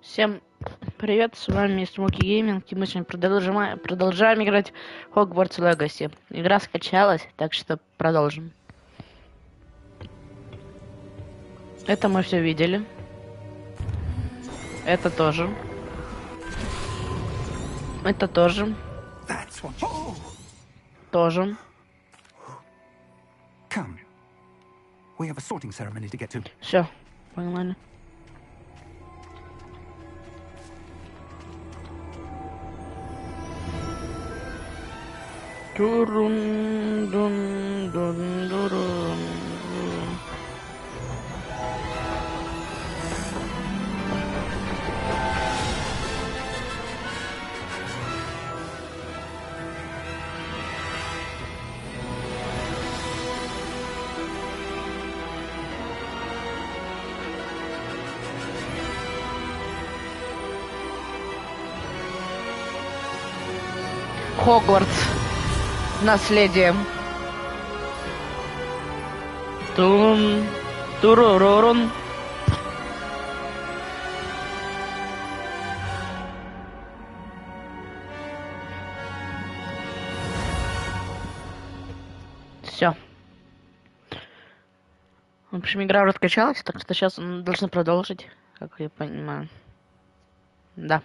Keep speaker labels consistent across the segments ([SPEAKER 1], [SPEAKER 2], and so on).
[SPEAKER 1] Всем привет, с вами Smoki Gaming, и мы сегодня продолжаем играть в Hogwarts Legacy. Игра скачалась, так что продолжим. Это мы все видели. Это тоже. Это тоже. Тоже. Все, погнали. Турун-дун-дун-дурун. Хогвартс. Наследие. Тун, турурурун. Все. В общем, игра уже скачалась, так что сейчас мы должны продолжить, как я понимаю. Да.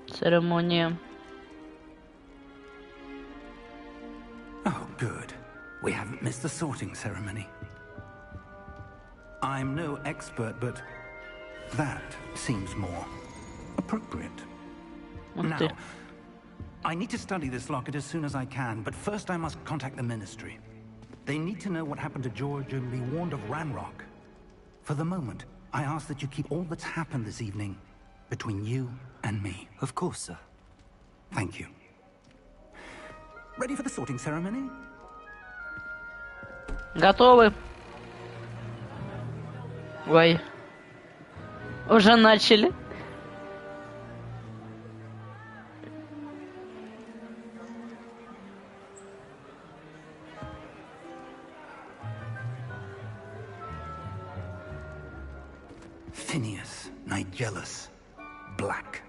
[SPEAKER 1] Церемония.
[SPEAKER 2] Oh, good. We haven't missed the sorting ceremony. I'm no expert, but that seems more appropriate. Now, I need to study this locket as soon as I can, but first I must contact the Ministry. They need to know what happened to George and be warned of Ranrock. For the moment, I ask that you keep all that's happened this evening between you and me.
[SPEAKER 3] Of course, sir.
[SPEAKER 2] Thank you. Ready for the sorting ceremony?
[SPEAKER 1] Готовы. Ой. Уже начали.
[SPEAKER 2] Phineas, Nigellus, Black.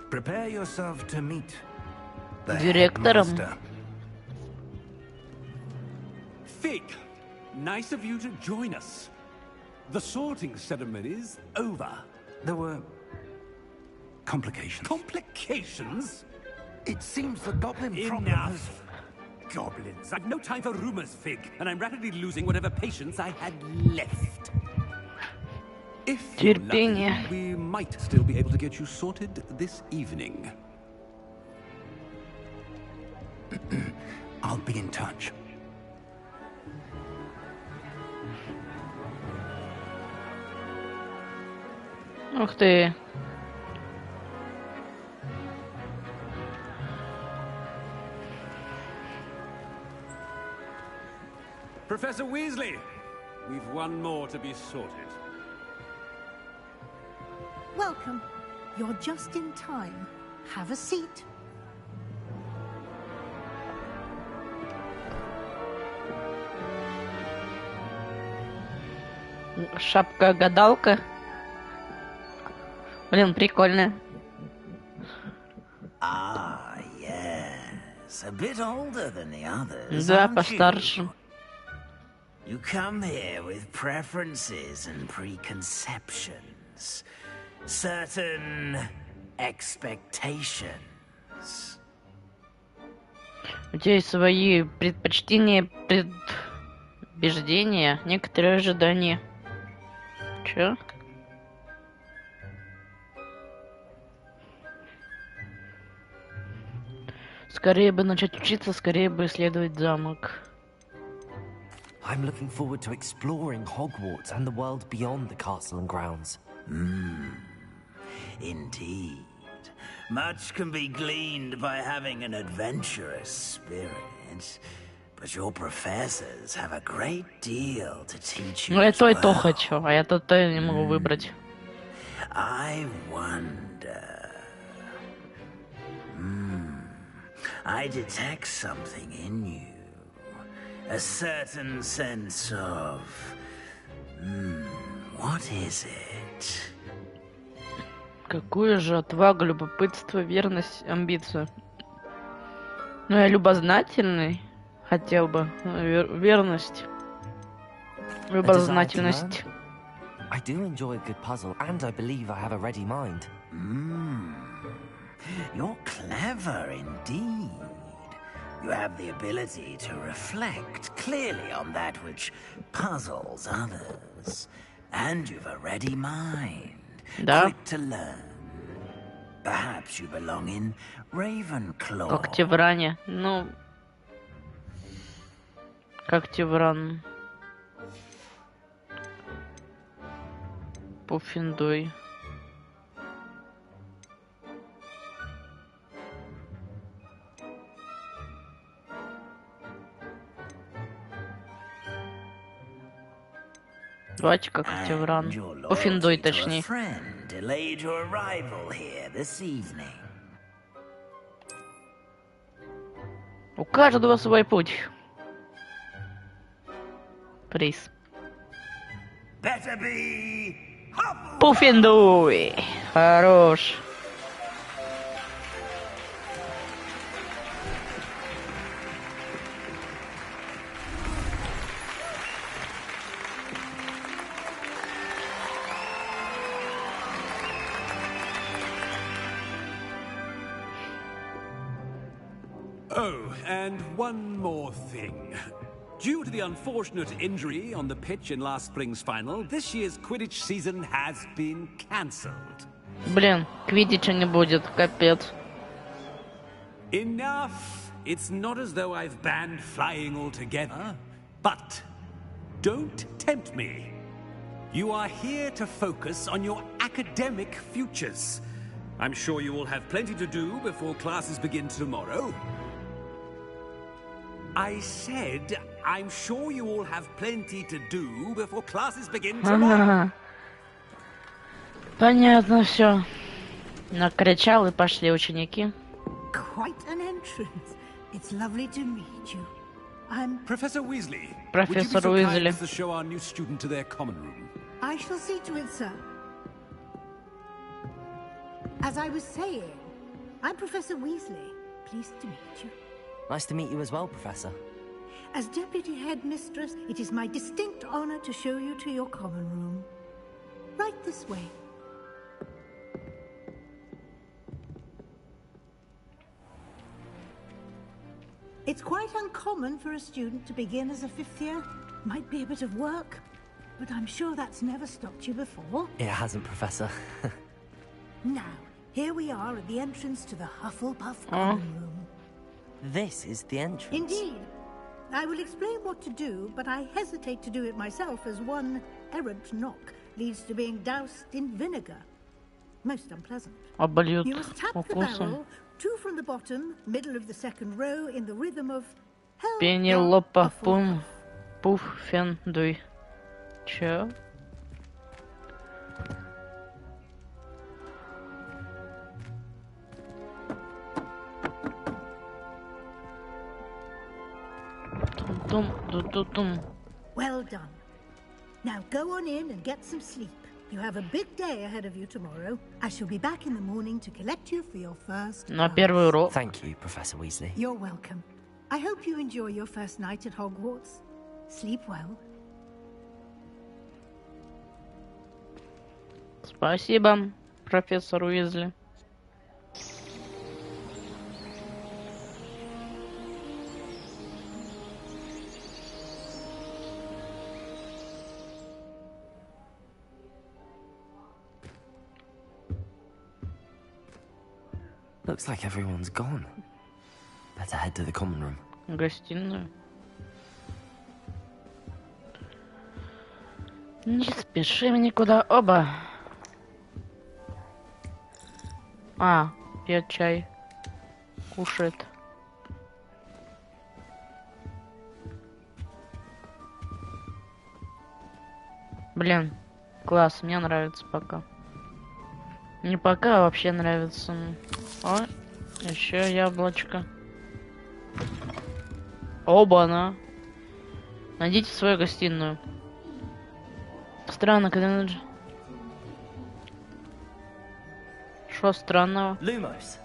[SPEAKER 2] Prepare yourself to meet the
[SPEAKER 1] Директором.
[SPEAKER 2] headmaster.
[SPEAKER 4] Fig, nice of you to join us. The sorting ceremony's over.
[SPEAKER 2] There were complications.
[SPEAKER 4] Complications?
[SPEAKER 2] It seems the goblin problem has...
[SPEAKER 4] Enough. Goblins. I've no time for rumors, Fig, and I'm rapidly losing whatever patience I had left. If you're lucky, we might still be able to get you sorted this evening.
[SPEAKER 2] I'll be in touch.
[SPEAKER 1] Ух ты.
[SPEAKER 4] Professor Weasley, we've one more to be sorted.
[SPEAKER 5] Welcome. You're just in time. Have a seat.
[SPEAKER 1] Шапка-гадалка. Блин, прикольная.
[SPEAKER 6] Ah, yes. A bit older than the others,
[SPEAKER 1] Да,
[SPEAKER 6] aren't you?
[SPEAKER 1] постарше.
[SPEAKER 6] You come here with preferences and preconceptions. Certain expectations.
[SPEAKER 1] У тебя есть свои предпочтения, предубеждения, некоторые ожидания. Чё? Скорее бы начать учиться, скорее бы исследовать замок.
[SPEAKER 3] I'm looking forward to exploring Hogwarts and the world beyond the castle and grounds.
[SPEAKER 6] Indeed. Much can be gleaned by having an adventurous spirit. But your professors have a great deal to teach you.
[SPEAKER 1] Ну я
[SPEAKER 6] as
[SPEAKER 1] то и то
[SPEAKER 6] well.
[SPEAKER 1] хочу, а я то и не могу выбрать.
[SPEAKER 6] I wonder. I detect something in you. A certain sense of... what is it?
[SPEAKER 1] Какую же отвага, любопытство, верность, амбицию. Ну, я любознательный. Хотел бы. Верность. Любознательность.
[SPEAKER 3] I do enjoy a good puzzle, and I believe I have a ready mind.
[SPEAKER 6] You're clever indeed. You have the ability to reflect clearly on that which puzzles others. And you've a ready mind.
[SPEAKER 1] Да.
[SPEAKER 6] Quick to learn. Perhaps you belong in Ravenclaw.
[SPEAKER 1] Как Тевране. Ну... Как Тевран. Пуффиндуй. Давайте как Тевран. Пуффиндуй, точнее. У каждого свой путь. Приз. Пуффиндуй. Хорош.
[SPEAKER 4] Oh, and one more thing. Due to the unfortunate injury on the pitch in last spring's final, this year's Quidditch season has been cancelled.
[SPEAKER 1] Блин, квиддича не будет, капец.
[SPEAKER 4] Enough. It's not as though I've banned flying altogether. But don't tempt me. You are here to focus on your academic futures. I'm sure you will have plenty to do before classes begin tomorrow. I said, I'm sure you all have plenty to do before classes begin tomorrow.
[SPEAKER 1] Понятно все. Накричал и пошли ученики.
[SPEAKER 5] Quite an entrance. It's lovely to meet you. I'm
[SPEAKER 4] Professor Weasley.
[SPEAKER 1] Professor
[SPEAKER 4] would you be so
[SPEAKER 1] Weasley.
[SPEAKER 4] kind as to show our new student to their common room?
[SPEAKER 5] I shall see to it, sir. As I was saying, I'm Professor Weasley. Pleased to meet you.
[SPEAKER 3] Nice to meet you as well, Professor.
[SPEAKER 5] As Deputy Headmistress, it is my distinct honor to show you to your common room. Right this way. It's quite uncommon for a student to begin as a fifth year. Might be a bit of work, but I'm sure that's never stopped you before.
[SPEAKER 3] It hasn't, Professor.
[SPEAKER 5] Now, here we are at the entrance to the Hufflepuff common room.
[SPEAKER 3] This is the entrance.
[SPEAKER 5] Indeed. I will explain what to do, but I hesitate to do it myself as one errant knock leads to being doused in vinegar. Most unpleasant.
[SPEAKER 1] Обольют
[SPEAKER 5] You must tap the
[SPEAKER 1] укусом.
[SPEAKER 5] barrel, two from the bottom, middle of the second row, in the rhythm of Hell
[SPEAKER 1] Пенелопа,
[SPEAKER 5] Hufflepuff.
[SPEAKER 1] Пуффиндуй. Чё? Тум-тум-ту-ту-тум.
[SPEAKER 5] Well done. Now go on in and get some sleep. You have a big day ahead of you tomorrow. I shall be back in the morning to collect you for your first
[SPEAKER 1] На
[SPEAKER 5] class.
[SPEAKER 1] первый урок.
[SPEAKER 3] Thank you, Professor Weasley.
[SPEAKER 5] You're welcome. I hope you enjoy your first night at Hogwarts. Sleep well.
[SPEAKER 1] Спасибо, профессор Уизли.
[SPEAKER 3] Looks like everyone's gone. Better head to the common room.
[SPEAKER 1] Гостиную. Не спешим никуда. Оба. А, пьет чай. Кушает. Блин, класс, мне нравится пока. Не пока, а вообще нравится. О, еще яблочко. Оба-на. Найдите свою гостиную. Странно, когда... Что странного?
[SPEAKER 3] Lumos.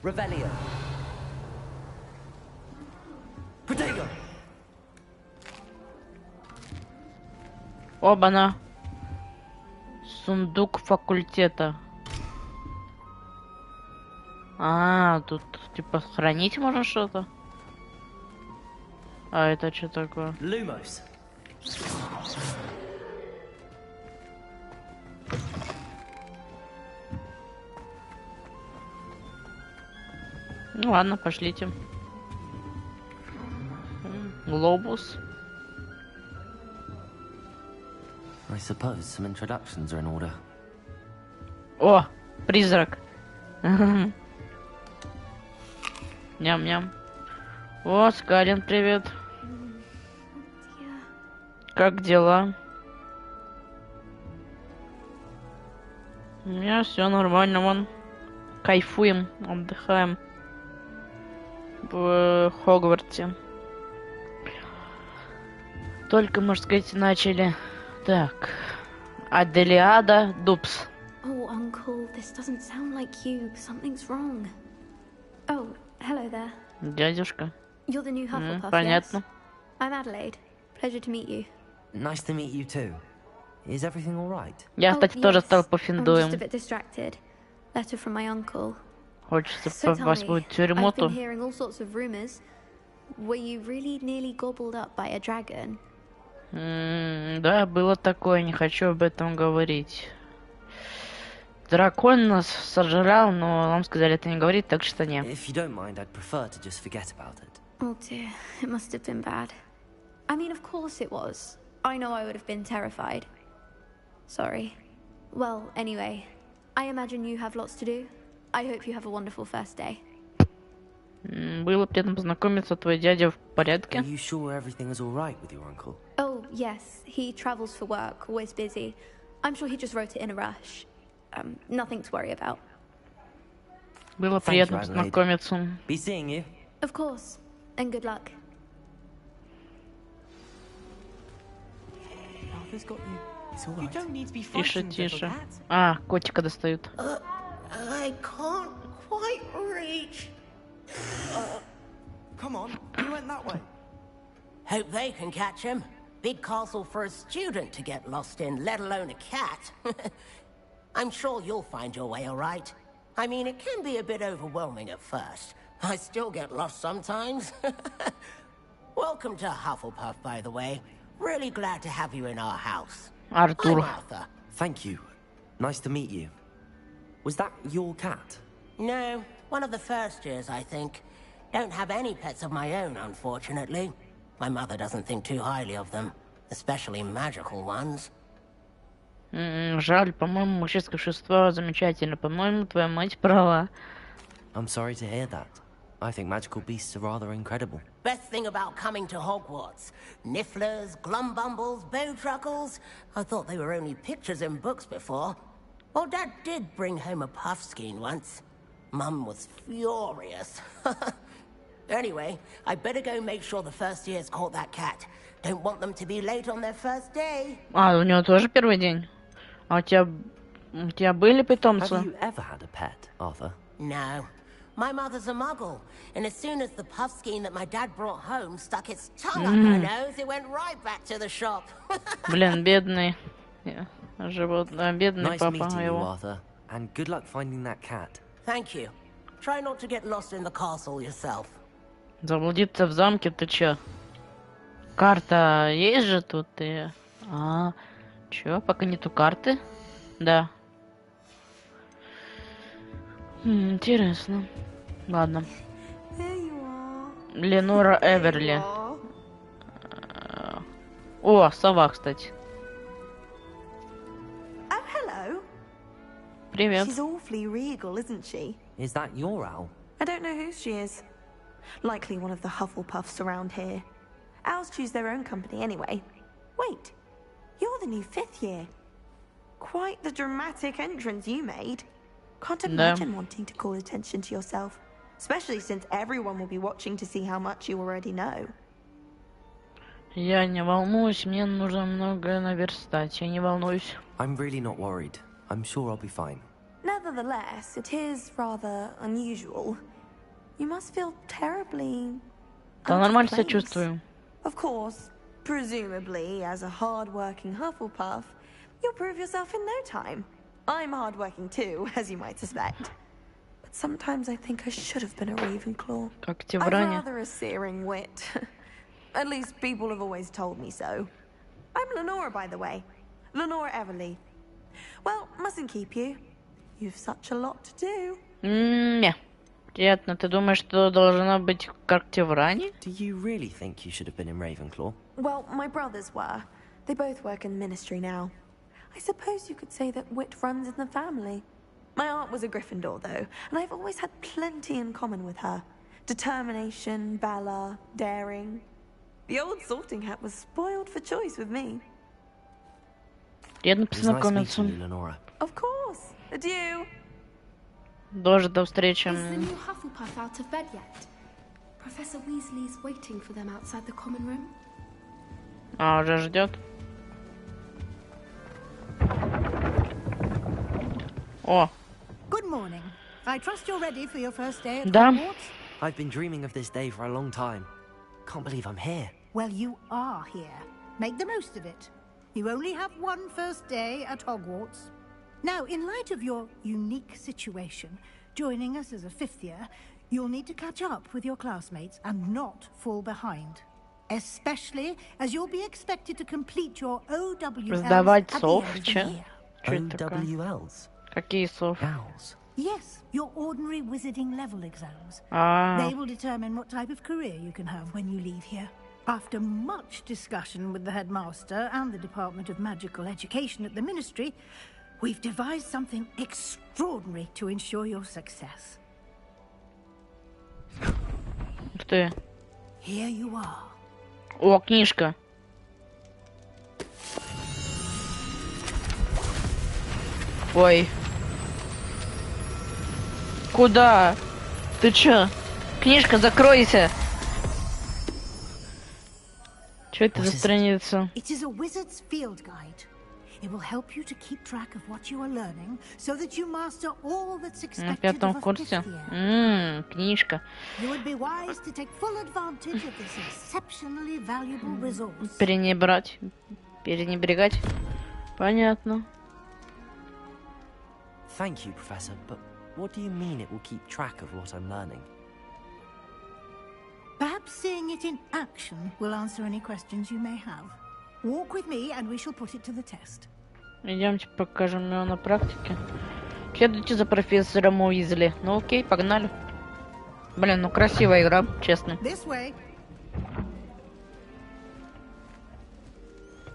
[SPEAKER 3] Revelio. Protego.
[SPEAKER 1] Оба-на. Сундук факультета. А, тут типа хранить можно что-то? А это что такое?
[SPEAKER 3] Lumos.
[SPEAKER 1] Ну ладно, пошлите. Глобус.
[SPEAKER 3] I suppose some introductions are in order.
[SPEAKER 1] О, призрак. Ням-ням. О, Скалин, привет. Как дела? У меня все нормально, вон. Кайфуем, отдыхаем. В Хогвартсе. Только, можно сказать, начали. Так. Аделиада Дубс.
[SPEAKER 7] Oh, Uncle, this doesn't sound like you. Something's wrong. Oh, hello there.
[SPEAKER 1] Дядюшка.
[SPEAKER 7] You're the new Hufflepuff,
[SPEAKER 1] Понятно.
[SPEAKER 7] yes? I'm Adelaide. Pleasure to meet you.
[SPEAKER 3] Nice to meet you too. Is everything all right?
[SPEAKER 1] Я, кстати, тоже стал
[SPEAKER 7] I'm just
[SPEAKER 1] пуффиндуем.
[SPEAKER 7] a bit distracted. Letter from my uncle.
[SPEAKER 1] Хочется
[SPEAKER 7] So tell
[SPEAKER 1] попасть
[SPEAKER 7] me,
[SPEAKER 1] в тюрьму
[SPEAKER 7] I've been
[SPEAKER 1] то.
[SPEAKER 7] hearing all sorts of rumors. Were you really nearly gobbled up by a dragon?
[SPEAKER 1] Да, было такое, не хочу об этом говорить. Дракон нас сожрал, но нам сказали это не говорить, так что не.
[SPEAKER 3] If you don't mind, I'd prefer to just forget about it.
[SPEAKER 7] Oh dear, it must have been bad. I mean, of course it was. I know I would have been terrified. Sorry. Well, anyway, I imagine you have lots to do. I hope you have a wonderful first day.
[SPEAKER 1] Было приятно познакомиться, твой дядя в
[SPEAKER 3] Are
[SPEAKER 1] порядке?
[SPEAKER 3] you sure everything is all right with your uncle?
[SPEAKER 7] Oh, yes, he travels for work, always busy. I'm sure he just wrote it in a rush. Nothing to worry about.
[SPEAKER 1] Было
[SPEAKER 3] Thank
[SPEAKER 1] приятно
[SPEAKER 3] you, Adelaide.
[SPEAKER 1] познакомиться.
[SPEAKER 3] Be seeing you.
[SPEAKER 7] Of course, and good luck.
[SPEAKER 8] Arthur's got you. It's all right. You don't need to be
[SPEAKER 1] Тише,
[SPEAKER 8] frightened,
[SPEAKER 1] тише.
[SPEAKER 8] little cat.
[SPEAKER 1] А, котика достают.
[SPEAKER 6] I can't quite reach.
[SPEAKER 8] Come on, you went that way.
[SPEAKER 6] Hope they can catch him. Big castle for a student to get lost in, let alone a cat. I'm sure you'll find your way all right. I mean, it can be a bit overwhelming at first. I still get lost sometimes. Welcome to Hufflepuff, by the way. Really glad to have you in our house. I'm
[SPEAKER 1] Артур.
[SPEAKER 6] Arthur.
[SPEAKER 3] Thank you. Nice to meet you. Was that your cat?
[SPEAKER 6] No, one of the first years, I think. Don't have any pets of my own, unfortunately. My mother doesn't think too highly of them, especially magical ones.
[SPEAKER 1] Жаль, по-моему, магическое существо замечательно. По-моему, твоя мать права.
[SPEAKER 3] I'm sorry to hear that. I think magical beasts are rather incredible.
[SPEAKER 6] Best thing about coming to Hogwarts. Nifflers, glumbumbles, bowtruckles. I thought they were only pictures in books before. Well, Dad did bring home a puffskein once. Mum was furious. Anyway, I better go make sure the first years caught that cat. Don't want them to be late on their first day.
[SPEAKER 1] А, у него тоже первый день. А у тебя были
[SPEAKER 3] Have
[SPEAKER 1] питомцы?
[SPEAKER 3] you ever had a pet, Arthur?
[SPEAKER 6] No. My mother's a muggle, and as soon as the puffskein that my dad brought home stuck its tongue up her nose, it went right back to the shop.
[SPEAKER 1] Блин, бедный животное, бедный
[SPEAKER 3] Nice
[SPEAKER 1] папа
[SPEAKER 3] meeting you,
[SPEAKER 1] его.
[SPEAKER 3] Arthur. And good luck finding that cat.
[SPEAKER 6] Thank you. Try not to get lost in the castle yourself.
[SPEAKER 1] Заблудиться в замке, ты чё? Карта есть же тут и... А, чё, пока нету карты? Да. Интересно. Ладно. Ленора Эверли. О, сова, кстати.
[SPEAKER 9] Oh, hello.
[SPEAKER 1] Привет.
[SPEAKER 9] She's awfully regal, isn't she?
[SPEAKER 3] Is that your owl?
[SPEAKER 9] I don't know who she is. Likely one of the Hufflepuffs around here. Owls choose their own company anyway. Wait, you're the new 5th year. Quite the dramatic entrance you made. Can't imagine wanting to call attention to yourself, especially since everyone will be watching to see how much you already know.
[SPEAKER 1] Я не волнуюсь, мне нужно многое наверстать. Я не волнуюсь.
[SPEAKER 3] I'm really not worried. I'm sure I'll be fine.
[SPEAKER 9] Nevertheless, it is rather unusual. You must feel terribly
[SPEAKER 1] Да нормально себя чувствую.
[SPEAKER 9] Of course, presumably, as a hard-working Hufflepuff, you'll prove yourself in no time. I'm hard-working too, as you might suspect. But sometimes I think I should have been a Ravenclaw.
[SPEAKER 1] Как тебе
[SPEAKER 9] I've
[SPEAKER 1] броня?
[SPEAKER 9] rather a searing wit. At least people have always told me so. I'm Lenora, by the way. Lenora Everly. Well, mustn't keep you. You've such a lot to do.
[SPEAKER 1] Не. Приятно. Ты думаешь, что должна быть как Теврани?
[SPEAKER 3] Do you really think you should have been in Ravenclaw?
[SPEAKER 9] Well, my brothers were. They both work in the ministry now. I suppose you could say that wit runs in the family. My aunt was a Gryffindor, though, and I've always had plenty in common with her. Determination, valor, daring. The old sorting hat was spoiled for choice with me.
[SPEAKER 1] Приятно
[SPEAKER 3] It was nice
[SPEAKER 1] познакомиться.
[SPEAKER 3] meeting you, Lenora.
[SPEAKER 9] Of course. Adieu.
[SPEAKER 1] Тоже до встречи.
[SPEAKER 10] Is the new Hufflepuff out of bed yet? Professor Weasley's waiting for them outside the common room.
[SPEAKER 1] А, уже ждет. О.
[SPEAKER 5] Good morning. I trust you're ready for your first day at
[SPEAKER 1] Да.
[SPEAKER 5] Hogwarts?
[SPEAKER 3] I've been dreaming of this day for a long time. Can't believe I'm here.
[SPEAKER 5] Well, you are here. Make the most of it. You only have one first day at Hogwarts. Now, in light of your unique situation, joining us as a fifth year, you'll need to catch up with your classmates and not fall behind. Especially as you'll be expected to complete your OWLs
[SPEAKER 1] Сдавать
[SPEAKER 5] at the
[SPEAKER 1] сов,
[SPEAKER 5] end of the
[SPEAKER 1] че?
[SPEAKER 5] year.
[SPEAKER 1] Что это такое?
[SPEAKER 3] OWLs?
[SPEAKER 1] Какие сов?
[SPEAKER 3] Owls.
[SPEAKER 5] Yes, your ordinary wizarding level exams.
[SPEAKER 1] А,
[SPEAKER 5] They will determine what type of career you can have when you leave here. After much discussion with the headmaster and the Department of Magical Education at the Ministry, we've devised something extraordinary to ensure your success.
[SPEAKER 1] ух ты.
[SPEAKER 5] Here you are.
[SPEAKER 1] О, книжка. Ой. Куда? Ты чё? Книжка, закройся. Что это за страница?
[SPEAKER 5] It is a wizard's field guide. It will help you to keep track of what you are learning, so that you master all that's
[SPEAKER 1] На
[SPEAKER 5] expected
[SPEAKER 1] пятом
[SPEAKER 5] of a
[SPEAKER 1] курсе.
[SPEAKER 5] fifth year.
[SPEAKER 1] Книжка.
[SPEAKER 5] You would be wise to take full advantage of this exceptionally valuable resource.
[SPEAKER 1] Перенебрегать. Понятно.
[SPEAKER 3] Thank you, Professor, but what do you mean it will keep track of what I'm learning?
[SPEAKER 5] Perhaps seeing it in action will answer any questions you may have. Walk with me, and we shall put it to the test.
[SPEAKER 1] Идемте покажем его на практике. Следуйте за профессором Уизли. Ну окей, погнали. Блин, ну красивая игра, честно.
[SPEAKER 5] This way.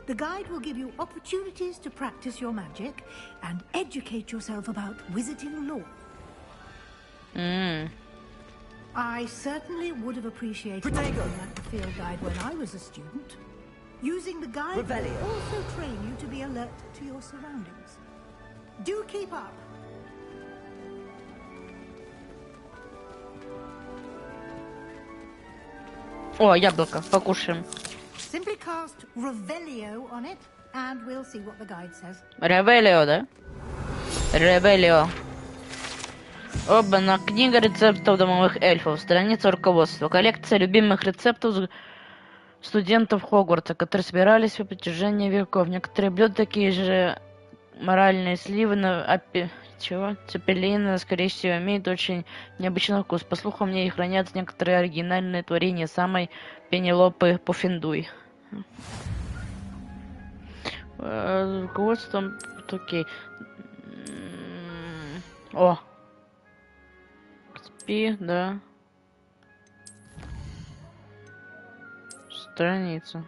[SPEAKER 5] The guide will give you opportunities to practice your magic and educate yourself about wizarding lore. I certainly would have appreciated something like the field guide when I was a student. Using the guide will also train you to be alert to your surroundings. Do keep up.
[SPEAKER 1] О, яблоко, покушаем.
[SPEAKER 5] Simply cast Revelio on it, and we'll see what the guide says.
[SPEAKER 1] Ревелио, да? Ревелио. Оба-на, книга рецептов домовых эльфов, страница руководства, коллекция любимых рецептов студентов Хогвартса, которые собирались по протяжении веков. Некоторые блюда такие же моральные сливы на цепелины, скорее всего, имеют очень необычный вкус. По слухам, в ней хранятся некоторые оригинальные творения самой Пенелопы Пуффендуй. Руководством, окей. О! Спи, да. Страница.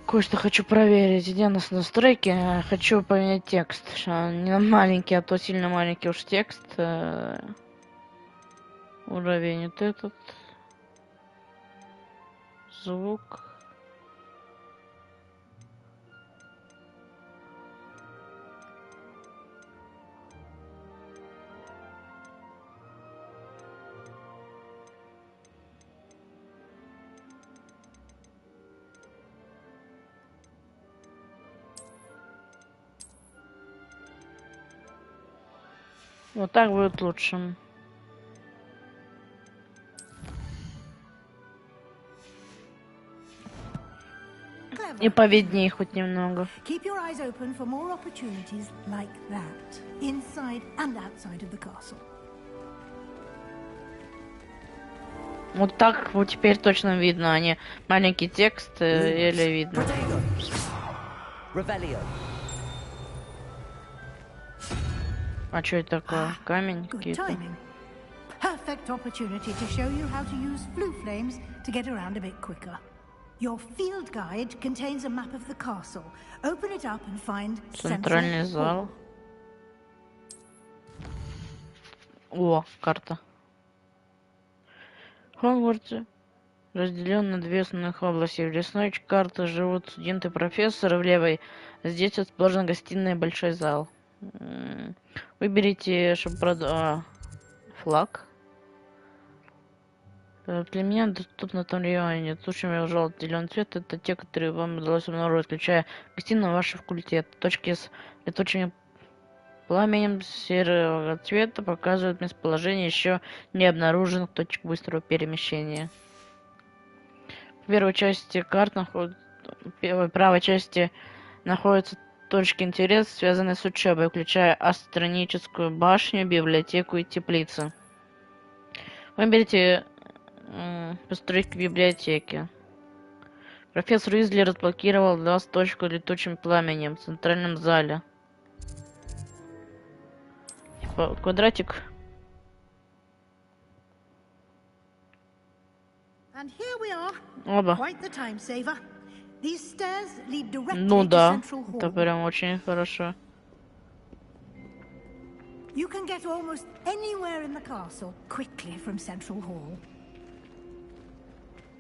[SPEAKER 1] Кое-что хочу проверить. Иди на настройки. Хочу поменять текст. Не маленький, а то сильно маленький уж текст. Уровень вот этот. Звук. Вот так будет лучше. И поведней хоть немного.
[SPEAKER 5] Keep your eyes open for more opportunities like that, inside and outside of the castle.
[SPEAKER 1] Вот так вот теперь точно видно, а не маленький текст еле видно. А что это такое? Камень какие-то?
[SPEAKER 5] Perfect opportunity to show you how to use flue flames to get around a bit quicker. Your field guide contains a map of the castle. Open it up and find
[SPEAKER 1] Центральный зал. О, карта. Хогвартс разделен на две основных области. В лесной карте живут студенты профессора, в левой здесь расположена гостиная и большой зал. Выберите, чтобы флаг. Для меня доступно в том регионе. Лучшими желтый зеленый цвет это те, которые вам удалось обнаружить, включая гостиную вашего факультета. Точки с летучими пламенем серого цвета показывают местоположение еще не обнаруженных точек быстрого перемещения. В первой части карт правой части находятся точки интереса, связанные с учебой, включая астрономическую башню, библиотеку и теплицу. Выберите постройки библиотеки. Профессор Уизли разблокировал для вас точку летучим пламенем в центральном зале. Квадратик. Оба. Ну да, это прям очень хорошо.
[SPEAKER 5] You can get almost anywhere in the castle quickly from Central Hall.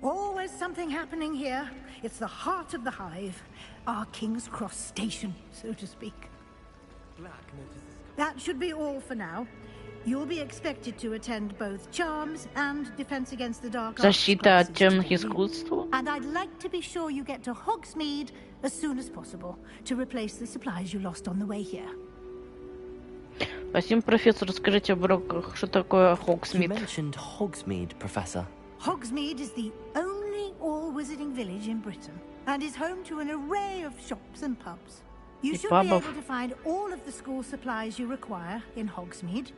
[SPEAKER 5] Always something happening here. It's the heart of the hive, our King's Cross station, so to speak. That should be all for now. You'll be expected to attend both charms and defense against the dark arts.
[SPEAKER 1] Защита от темных искусств.
[SPEAKER 5] And I'd like to be sure you get to Hogsmeade as soon as possible to replace the supplies you lost on the way here.
[SPEAKER 1] Спасибо, профессор. Расскажите об уроках, что такое Hogsmeade.
[SPEAKER 3] You mentioned Hogsmeade, Professor.
[SPEAKER 5] Hogsmeade is the only all-wizarding village in Britain and is home to an array of shops and pubs. You should be able to find all of the school supplies you require in Hogsmeade.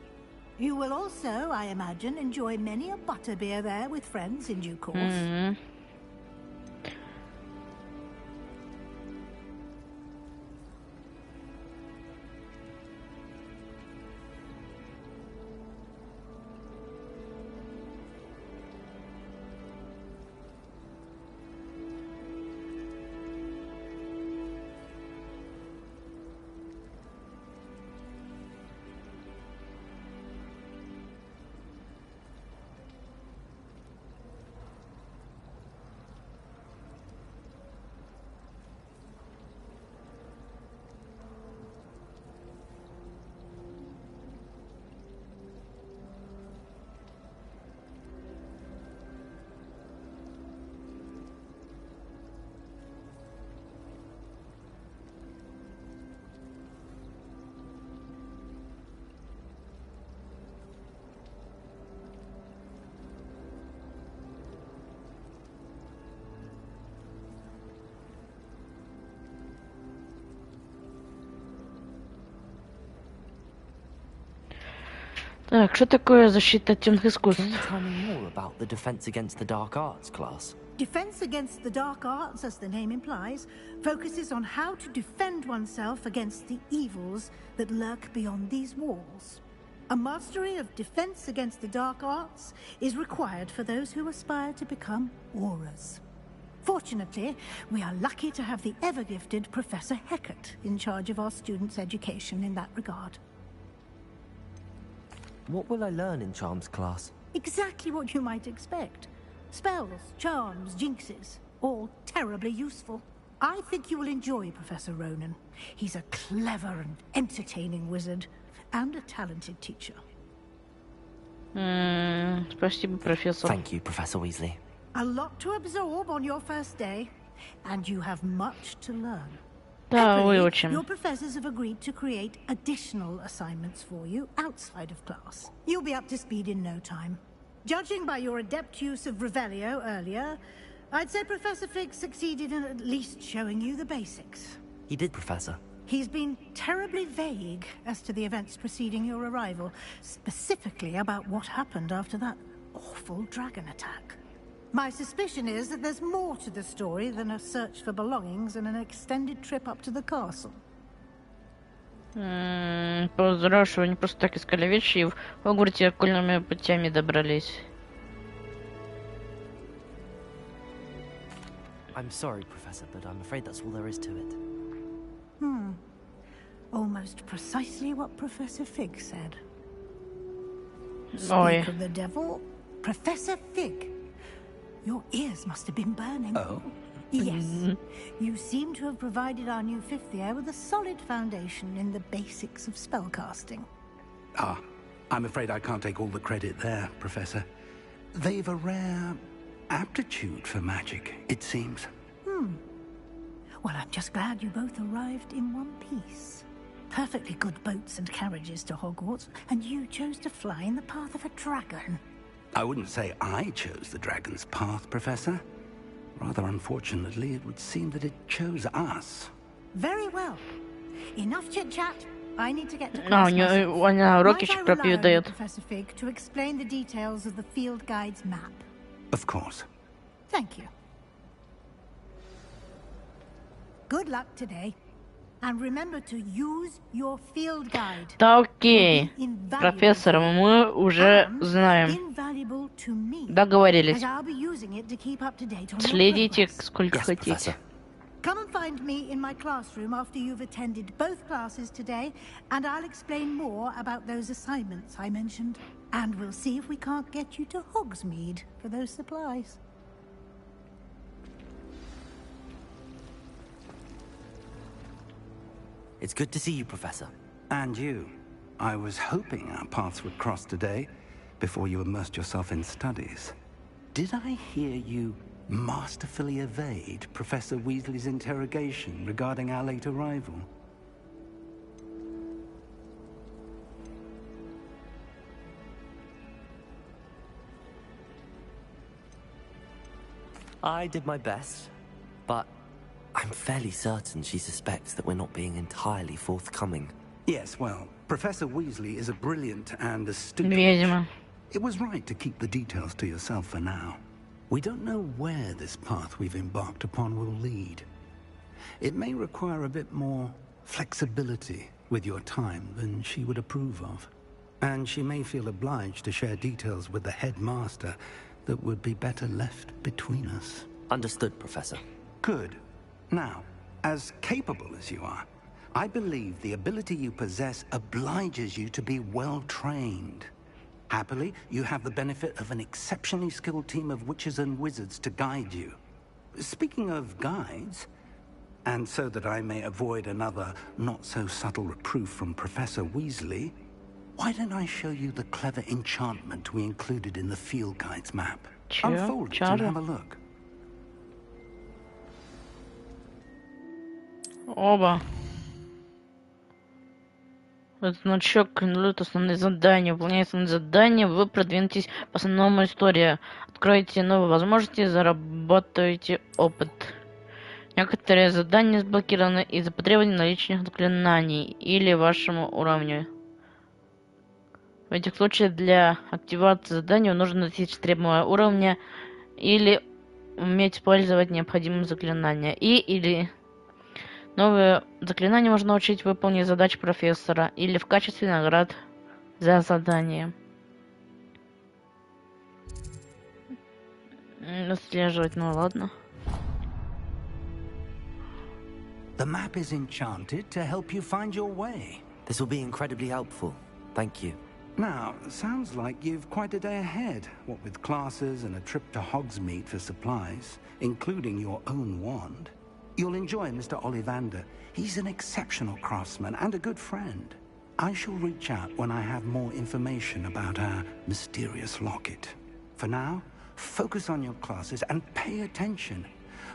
[SPEAKER 5] You will also, I imagine, enjoy many a butterbeer there with friends in due course.
[SPEAKER 1] Так, что такое защита от темных искусств?
[SPEAKER 3] Can you tell me more about the defense against the dark arts class?
[SPEAKER 5] Defense against the dark arts, as the name implies, focuses on how to defend oneself against the evils that lurk beyond these walls. A mastery of defense against the dark arts is required for those who aspire to become auras. Fortunately, we are lucky to have the ever-gifted Professor Hecat in charge of our students' education in that regard.
[SPEAKER 3] What will I learn in charms class?
[SPEAKER 5] Exactly what you might expect. Spells, charms, jinxes, all terribly useful. I think you will enjoy Professor Ronan. He's a clever and entertaining wizard, and a talented teacher.
[SPEAKER 1] Спасибо, профессор.
[SPEAKER 3] Thank you, Professor Weasley.
[SPEAKER 5] A lot to absorb on your first day, and you have much to learn.
[SPEAKER 1] Да,
[SPEAKER 5] Happily,
[SPEAKER 1] выучим.
[SPEAKER 5] your professors have agreed to create additional assignments for you outside of class. You'll be up to speed in no time. Judging by your adept use of Revelio earlier, I'd say Professor Fig succeeded in at least showing you the basics.
[SPEAKER 3] He did, Professor.
[SPEAKER 5] He's been terribly vague as to the events preceding your arrival, specifically about what happened after that awful dragon attack. My suspicion is that there's more to the story than a search for belongings and an extended trip up to the castle.
[SPEAKER 1] По-взрослому, они просто так искали вещи и в Хогвартсе окольными путями добрались.
[SPEAKER 3] I'm sorry, Professor, but I'm afraid that's all there is to it.
[SPEAKER 5] Almost precisely what Professor Fig said.
[SPEAKER 1] Ой.
[SPEAKER 5] Speak of the devil, Professor Fig. Your ears must have been burning.
[SPEAKER 2] Oh?
[SPEAKER 5] Yes. You seem to have provided our new fifth year with a solid foundation in the basics of spellcasting.
[SPEAKER 2] Ah, I'm afraid I can't take all the credit there, Professor. They've a rare aptitude for magic, it seems.
[SPEAKER 5] Well, I'm just glad you both arrived in one piece. Perfectly good boats and carriages to Hogwarts, and you chose to fly in the path of a dragon.
[SPEAKER 2] I wouldn't say I chose the dragon's path, Professor. Rather unfortunately, it would seem that it chose us.
[SPEAKER 5] Very well. Enough chit-chat. I need to get to
[SPEAKER 1] А,
[SPEAKER 5] class
[SPEAKER 1] у
[SPEAKER 5] myself.
[SPEAKER 1] нее она уроки
[SPEAKER 5] Might I
[SPEAKER 1] еще про
[SPEAKER 5] rely
[SPEAKER 1] Превью
[SPEAKER 5] on you,
[SPEAKER 1] дает.
[SPEAKER 5] Professor Fig, to explain the details of the field guide's map?
[SPEAKER 2] Of course.
[SPEAKER 5] Thank you. Good luck today. And remember to use your field guide.
[SPEAKER 1] Да, окей. Профессор, мы уже знаем.
[SPEAKER 5] Invaluable to me,
[SPEAKER 1] Договорились.
[SPEAKER 5] as I'll be using it to keep up to date on your
[SPEAKER 1] Следите,
[SPEAKER 5] progress.
[SPEAKER 1] сколько
[SPEAKER 3] Yes,
[SPEAKER 1] хотите.
[SPEAKER 3] Professor.
[SPEAKER 5] Come and find me in my classroom after you've attended both classes today, and I'll explain more about those assignments I mentioned. And we'll see if we can't get you to Hogsmeade for those supplies.
[SPEAKER 3] It's good to see you, Professor.
[SPEAKER 2] And you. I was hoping our paths would cross today, before you immersed yourself in studies. Did I hear you masterfully evade Professor Weasley's interrogation regarding our late arrival?
[SPEAKER 3] I did my best, but I'm fairly certain she suspects that we're not being entirely forthcoming.
[SPEAKER 2] Yes, well, Professor Weasley is a brilliant and astute witch.
[SPEAKER 1] Видимо.
[SPEAKER 2] It was right to keep the details to yourself for now. We don't know where this path we've embarked upon will lead. It may require a bit more flexibility with your time than she would approve of. And she may feel obliged to share details with the headmaster that would be better left between us.
[SPEAKER 3] Understood, Professor.
[SPEAKER 2] Good. Now, as capable as you are, I believe the ability you possess obliges you to be well-trained. Happily, you have the benefit of an exceptionally skilled team of witches and wizards to guide you. Speaking of guides, and so that I may avoid another not-so-subtle reproof from Professor Weasley, why don't I show you the clever enchantment we included in the field guide's map? Unfold it and have a look.
[SPEAKER 1] Оба. Это значок игнорирует основные задания. Выполняя основные задания, вы продвинетесь по основному истории. Откроете новые возможности, заработаете опыт. Некоторые задания заблокированы из-за потребований наличных заклинаний или вашему уровню. В этих случаях для активации задания нужно достичь требуемого уровня или уметь использовать необходимые заклинания. Или новые заклинания можно научить выполнить задачи профессора или в качестве наград за задание. Отслеживать, ну ладно.
[SPEAKER 2] The map is enchanted to help you find your way.
[SPEAKER 3] This will be incredibly helpful. Thank you.
[SPEAKER 2] Now, sounds like you've quite a day ahead, what with classes and a trip to Hogsmeade for supplies, including your own wand. You'll enjoy Mr. Ollivander. He's an exceptional craftsman and a good friend. I shall reach out when I have more information about our mysterious locket. For now, focus on your classes and pay attention.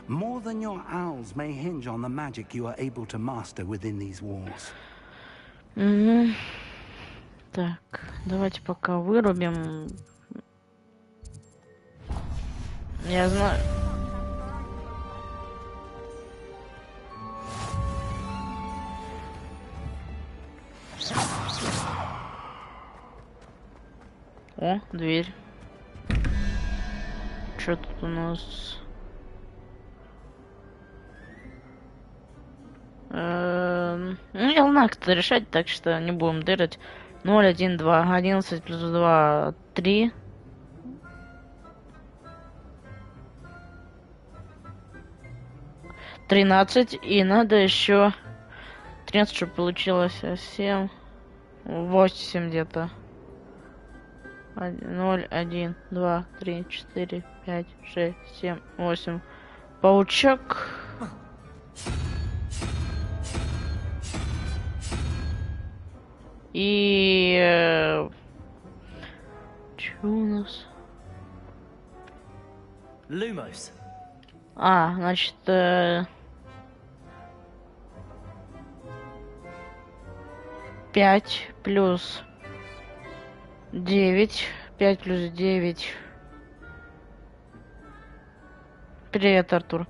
[SPEAKER 2] More than your owls may hinge on the magic you are able to master within these walls.
[SPEAKER 1] Так, давайте пока вырубим. Я знаю. О, дверь. Что тут у нас? Ну, я знаю, как это решать, так что не будем дырать. 0, 1, 2, 11 плюс 2, 3. $13, и надо еще 13, чтобы получилось 7, 8 где-то. 0, 1, 2, 3, 4, 5, 6, 7, 8. Паучок. И... Чё у нас?
[SPEAKER 3] Lumos.
[SPEAKER 1] Значит... 5 плюс 9. 5 плюс 9. Привет, Артур.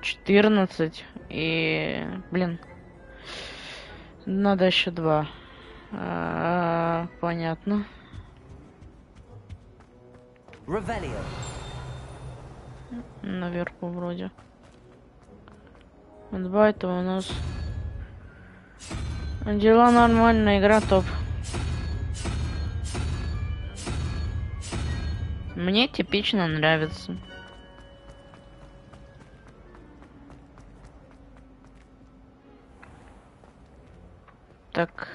[SPEAKER 1] $14. И... Блин. Надо еще 2. Понятно.
[SPEAKER 3] Revelio.
[SPEAKER 1] Наверху вроде. 2 это у нас... Дела нормально, игра топ. Мне типично нравится. Так.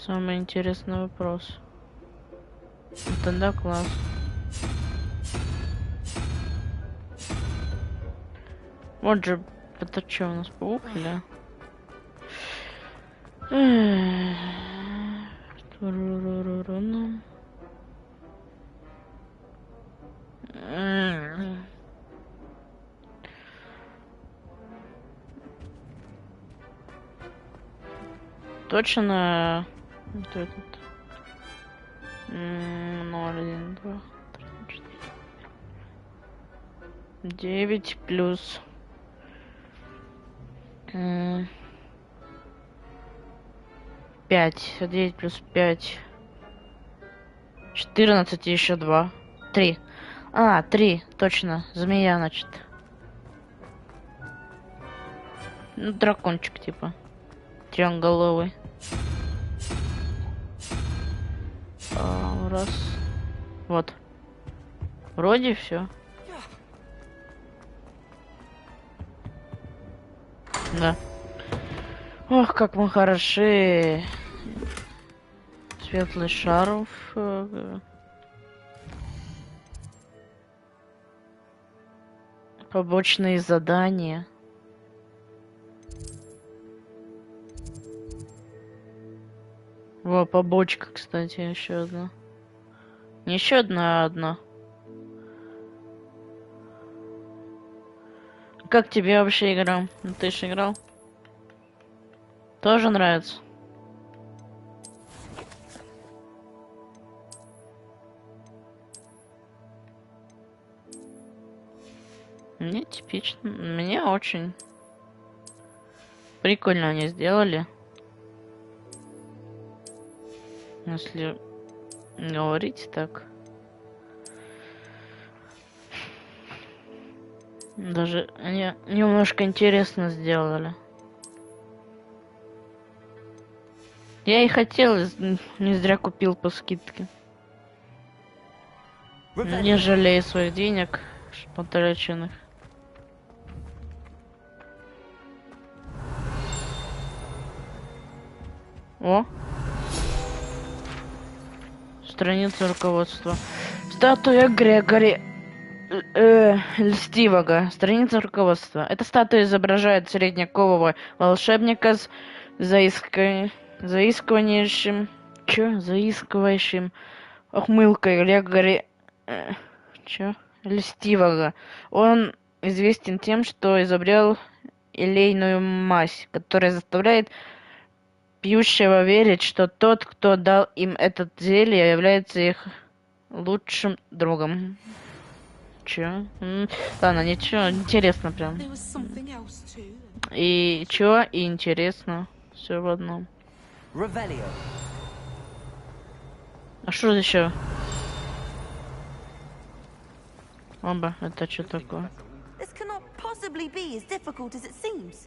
[SPEAKER 1] Самый интересный вопрос. Тогда класс. Вот же, это что у нас, паук или? Точно вот этот 0, 1, 2, 3, 4, 9 плюс 5, 9 плюс 5, 14 и еще 2, 3. 3, точно, змея, значит. Ну, дракончик, типа. Трехголовый. Раз. Вот. Вроде все. Да. Ох, как мы хороши. Светлый шарф. Побочные задания. Во, побочка, кстати, еще одна. Не еще одна, а одна. Как тебе вообще игра? Ты же играл? Тоже нравится? Мне типично. Мне очень прикольно они сделали. Если говорить так. Даже они немножко интересно сделали. Я и хотел, не зря купил по скидке. Не жалею своих денег потраченных. О! Страница руководства. Статуя Грегори Льстивого. Страница руководства. Эта статуя изображает средневекового волшебника с заискивающим заискивающим ухмылкой льстивого. Он известен тем, что изобрел елейную мазь, которая заставляет пьющего верить, что тот, кто дал им этот зелье, является их лучшим другом. Ладно, ничего, интересно прям. И чё? И интересно. Все в одном. А что еще? Оба, это что такое?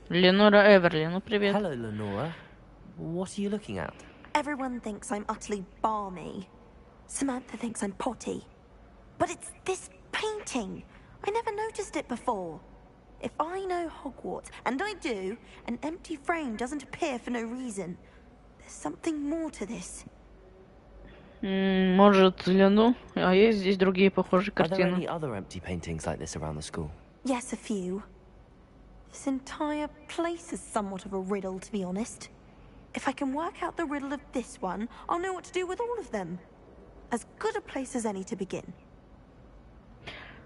[SPEAKER 1] Ленора Эверли, ну привет.
[SPEAKER 3] Hello, Lenora. What are you looking at?
[SPEAKER 9] Everyone thinks I'm utterly balmy. Samantha thinks I'm potty. But it's this painting. I never noticed it before. If I know Hogwarts, and I do, an empty frame doesn't appear for no reason. There's something more to this.
[SPEAKER 1] Может, взгляну? А есть здесь другие похожие
[SPEAKER 3] Are there
[SPEAKER 1] картины?
[SPEAKER 3] any other empty paintings like this around the school?
[SPEAKER 9] Yes, a few. This entire place is somewhat of a riddle, to be honest. If I can work out the riddle of this one, I'll know what to do with all of them. As good a place as any to begin.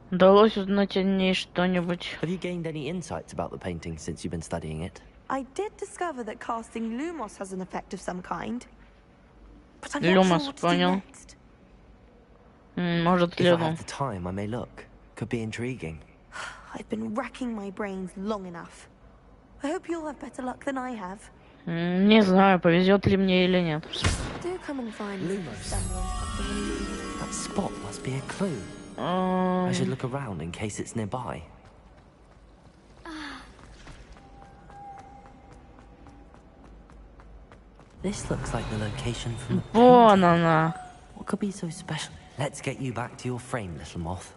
[SPEAKER 1] Удалось узнать о ней что-нибудь?
[SPEAKER 3] Have you gained any insights about the painting since you've been studying it?
[SPEAKER 9] I did discover that casting Lumos has an effect of some kind. But I'm not sure what to do next.
[SPEAKER 1] Может,
[SPEAKER 3] If I have the time, I may look. Could be intriguing.
[SPEAKER 9] I've been racking my brains long enough. I hope you'll have better luck than I have.
[SPEAKER 1] Не знаю, повезет ли мне или нет.
[SPEAKER 9] Do come and find
[SPEAKER 3] Lumos. That spot must be a clue. I should look around in case it's nearby. This looks like the location from the
[SPEAKER 1] Вон она.
[SPEAKER 3] What could be so special? Let's get you back to your frame, little moth.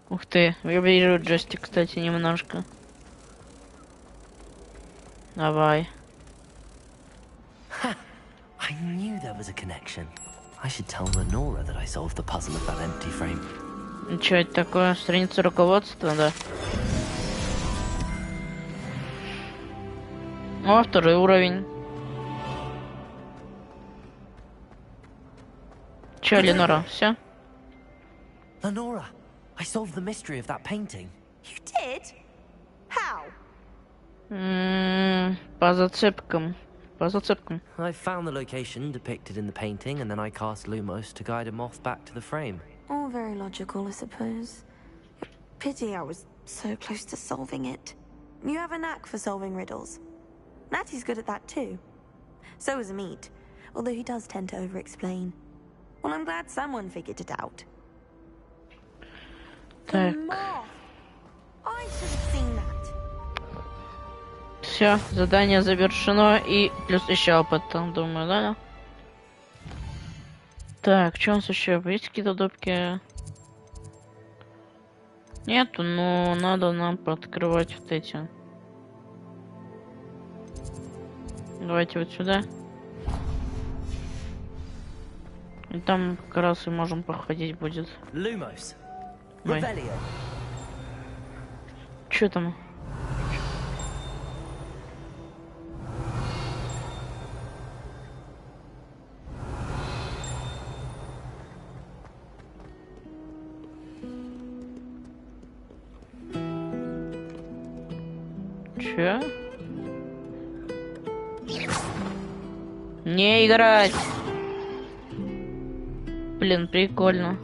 [SPEAKER 1] Ух ты, я вижу джойстик, кстати, немножко. Давай.
[SPEAKER 3] I knew there was a connection. I should tell Lenora that I solved the puzzle of that empty frame.
[SPEAKER 1] Что это такое? Страница руководства, да? О, второй уровень. Че, Ленора, все?
[SPEAKER 3] Lenora, I solved the mystery of that painting.
[SPEAKER 9] You did? How?
[SPEAKER 1] По зацепкам. По зацепкам.
[SPEAKER 3] I found the location depicted in the painting, and then I cast Lumos to guide a moth back to the frame.
[SPEAKER 9] All very logical, I suppose. Pity I was so close to solving it. You have a knack for solving riddles. Natty's good at that too. So is Amit, although he does tend to over-explain. Well, I'm glad someone figured it out.
[SPEAKER 1] Так.
[SPEAKER 9] The moth! I should have seen that.
[SPEAKER 1] Все, задание завершено и плюс еще опыт, думаю, да? Так, что у нас еще? Есть какие-то допки? Нету, но надо нам пооткрывать вот эти. Давайте вот сюда. И там как раз и можем походить будет.
[SPEAKER 3] Lumos.
[SPEAKER 1] Ой. Что там? Че? Не играть! Блин, прикольно.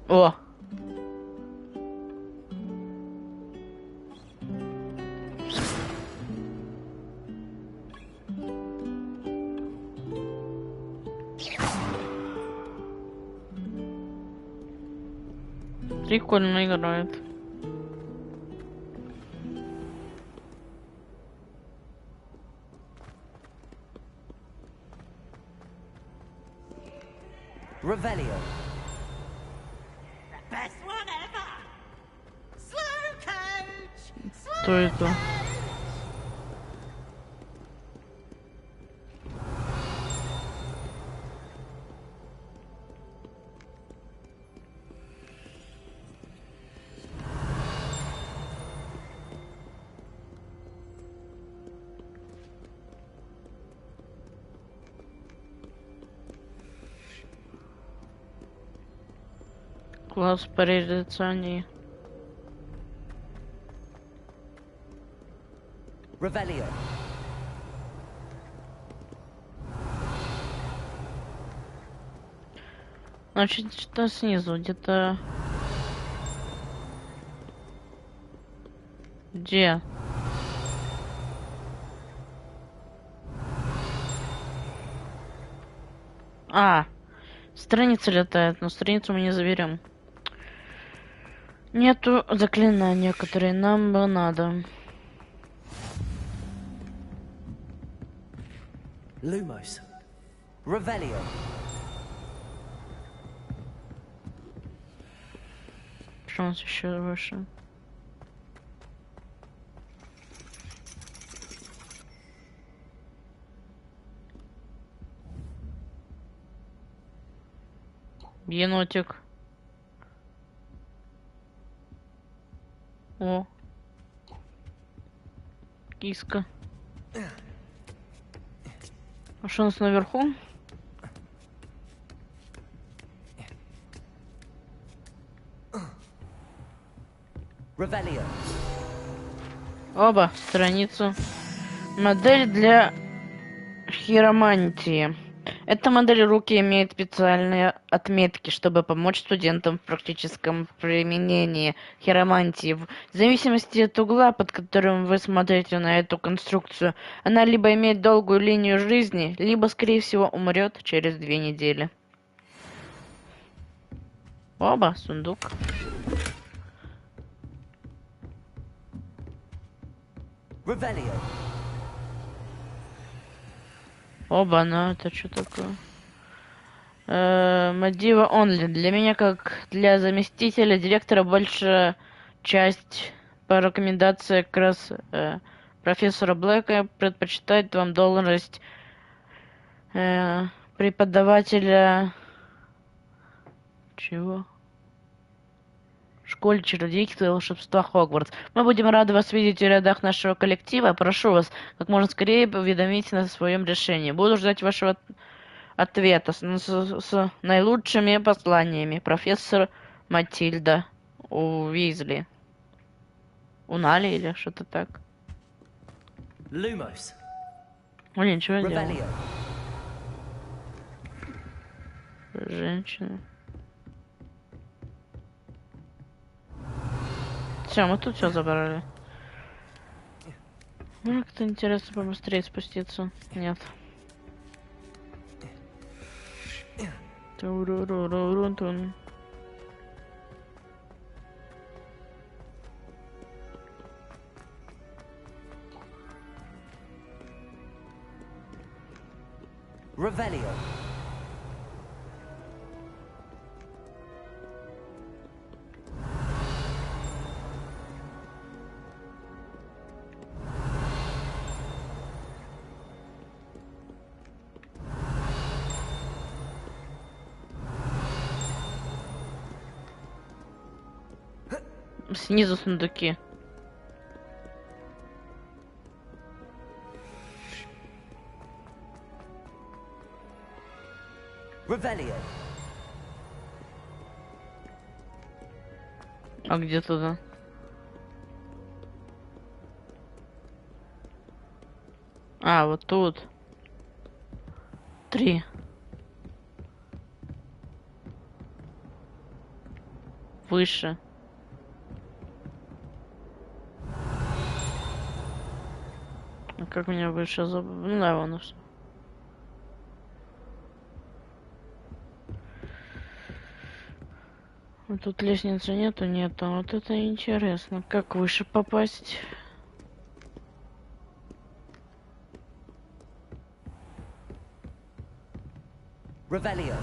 [SPEAKER 1] О! Прикольно играет.
[SPEAKER 3] Revelio.
[SPEAKER 1] Что это? Класс порицаний.
[SPEAKER 3] Revelio.
[SPEAKER 1] Значит, что снизу? Где-то... Где? А, страница летает, но страницу мы не заберем. Нету заклинания, которые нам бы надо.
[SPEAKER 3] Lumos. Revelio.
[SPEAKER 1] Что у нас еще выше? Енотик. О. Киска. А что у нас наверху?
[SPEAKER 3] Revelio.
[SPEAKER 1] Оба страницу. Модель для хиромантии. Эта модель руки имеет специальные отметки, чтобы помочь студентам в практическом применении хиромантии. В зависимости от угла, под которым вы смотрите на эту конструкцию, она либо имеет долгую линию жизни, либо, скорее всего, умрет через 2 недели. Оба, сундук.
[SPEAKER 3] Revelio.
[SPEAKER 1] Оба, ну это что такое? Мотива only. Для меня, как для заместителя директора, больше часть по рекомендации как раз профессора Блэка предпочитает вам должность преподавателя... Чего? В школе чародейства и волшебства Хогвартс. Мы будем рады вас видеть в рядах нашего коллектива. Прошу вас, как можно скорее уведомить нас о своем решении. Буду ждать вашего ответа с наилучшими посланиями. Профессор Матильда Уизли. Унали или что-то так.
[SPEAKER 3] Lumos.
[SPEAKER 1] Ой, ничего не делал.
[SPEAKER 3] Revelio.
[SPEAKER 1] Женщина. Все, мы тут все забрали. Ну, как-то интересно побыстрее спуститься. Нет. Турурурурунтун.
[SPEAKER 3] Revelio.
[SPEAKER 1] Снизу сундуки.
[SPEAKER 3] Revelio.
[SPEAKER 1] А где туда? А, вот тут. 3. Выше. А как меня выше Ну да, вон все. Тут лестницы нету. Вот это интересно. Как выше попасть?
[SPEAKER 3] Revelio.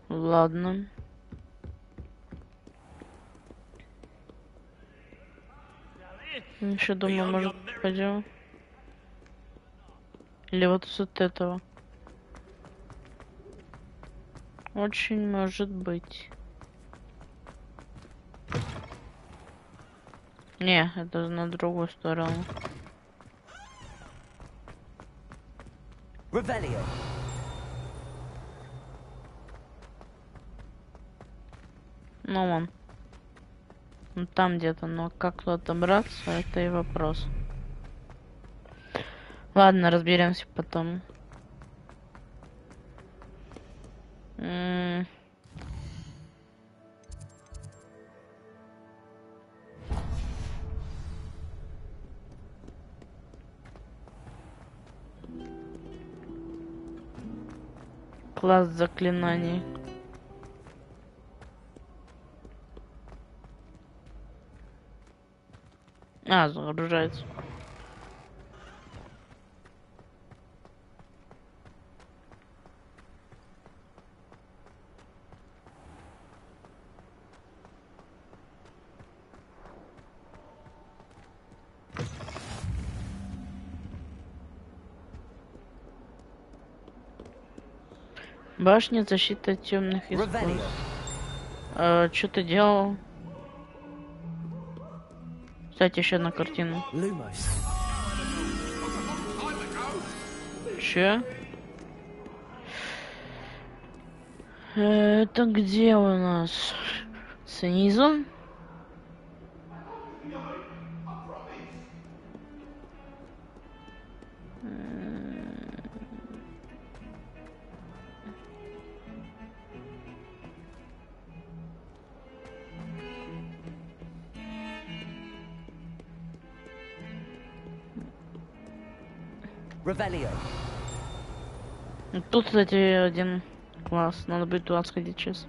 [SPEAKER 1] Ладно. Еще думаю, может пойдем. Или вот с вот этого. Очень может быть. Не, это на другую сторону.
[SPEAKER 3] Revelio.
[SPEAKER 1] Ну вон. Ну, там где-то, но как тут добраться, это и вопрос. Ладно, разберемся потом. Класс заклинаний. А, загружается. Башня защиты от темных искусств. Что ты делал? Кстати, еще одна картина. Че? Это где у нас? Снизу? Тут, кстати, один класс. Надо будет туда сходить сейчас.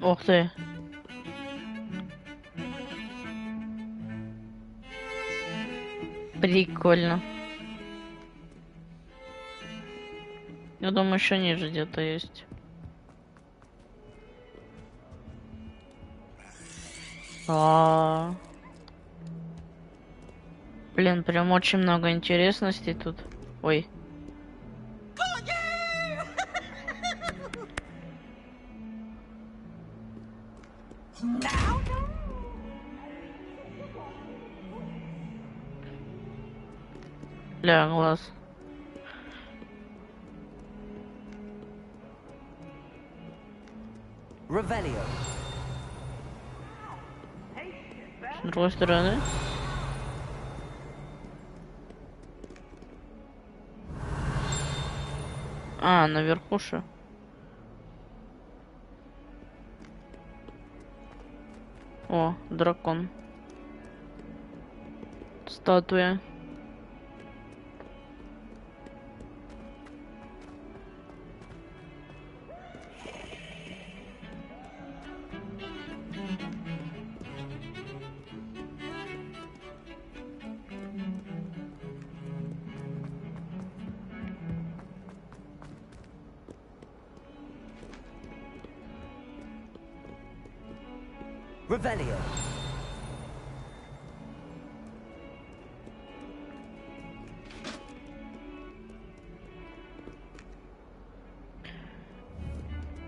[SPEAKER 1] Ух ты. Прикольно. Я думаю, еще ниже где-то есть. Блин, прям очень много интересностей тут. Ой. Бля, глаз. С другой стороны. А, наверху шо? О, дракон. Статуя.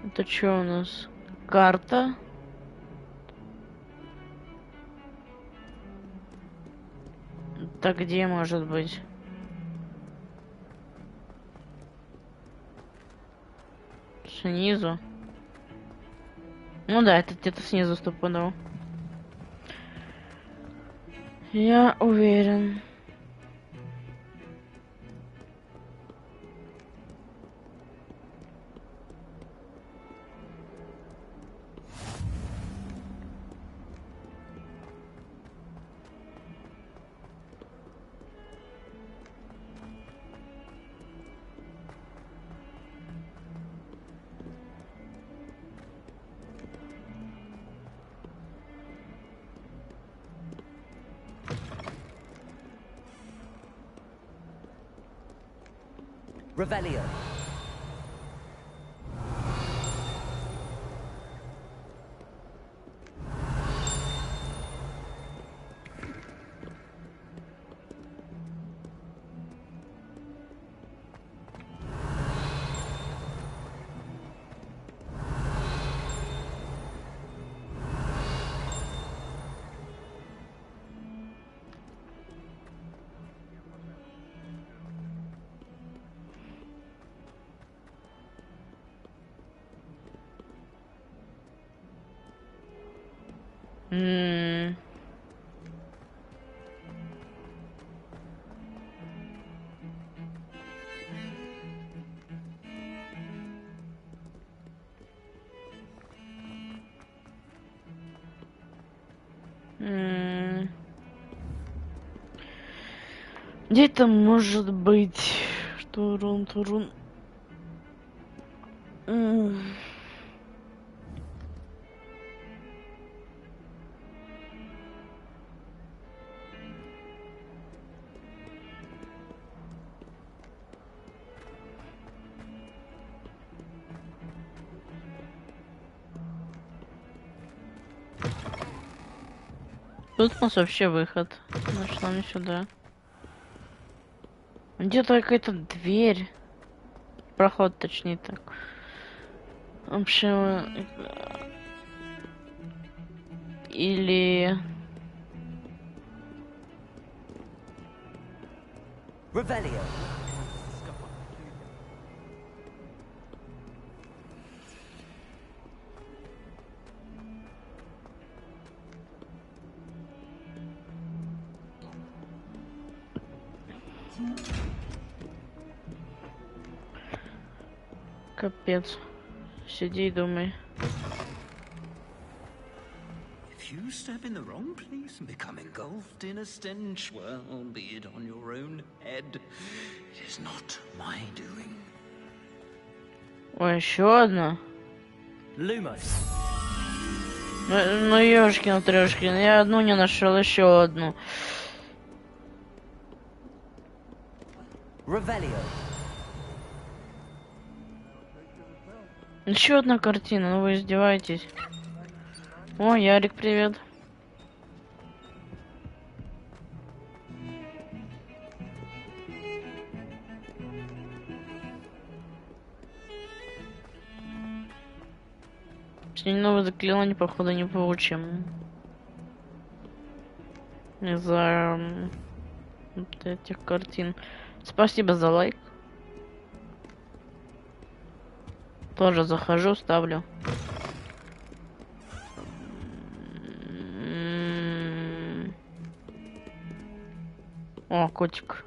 [SPEAKER 1] Это что у нас? Карта. Так где может быть? Снизу. Ну да, это где-то снизу стопудово. Я уверен.
[SPEAKER 3] Revelio.
[SPEAKER 1] Где это может быть? Турун. Тут у нас вообще выход. Значит, нам не сюда. Где-то какая-то дверь. Проход, точнее так. Вообще... Или...
[SPEAKER 3] Revelio.
[SPEAKER 1] Капец. Сиди и думай.
[SPEAKER 6] If you step in the wrong place and become engulfed in a stench, well, be it on your own head. It is not my doing.
[SPEAKER 1] Ой, еще одна.
[SPEAKER 3] Lumos.
[SPEAKER 1] Ну ёшкин трешкин, я одну не нашел, еще одну.
[SPEAKER 3] Revelio.
[SPEAKER 1] Еще одна картина, ну вы издеваетесь. О, Ярик, привет. Сегодня новое заклинание, походу, не получим. Из-за вот этих картин. Спасибо за лайк. Тоже захожу, ставлю. О, котик.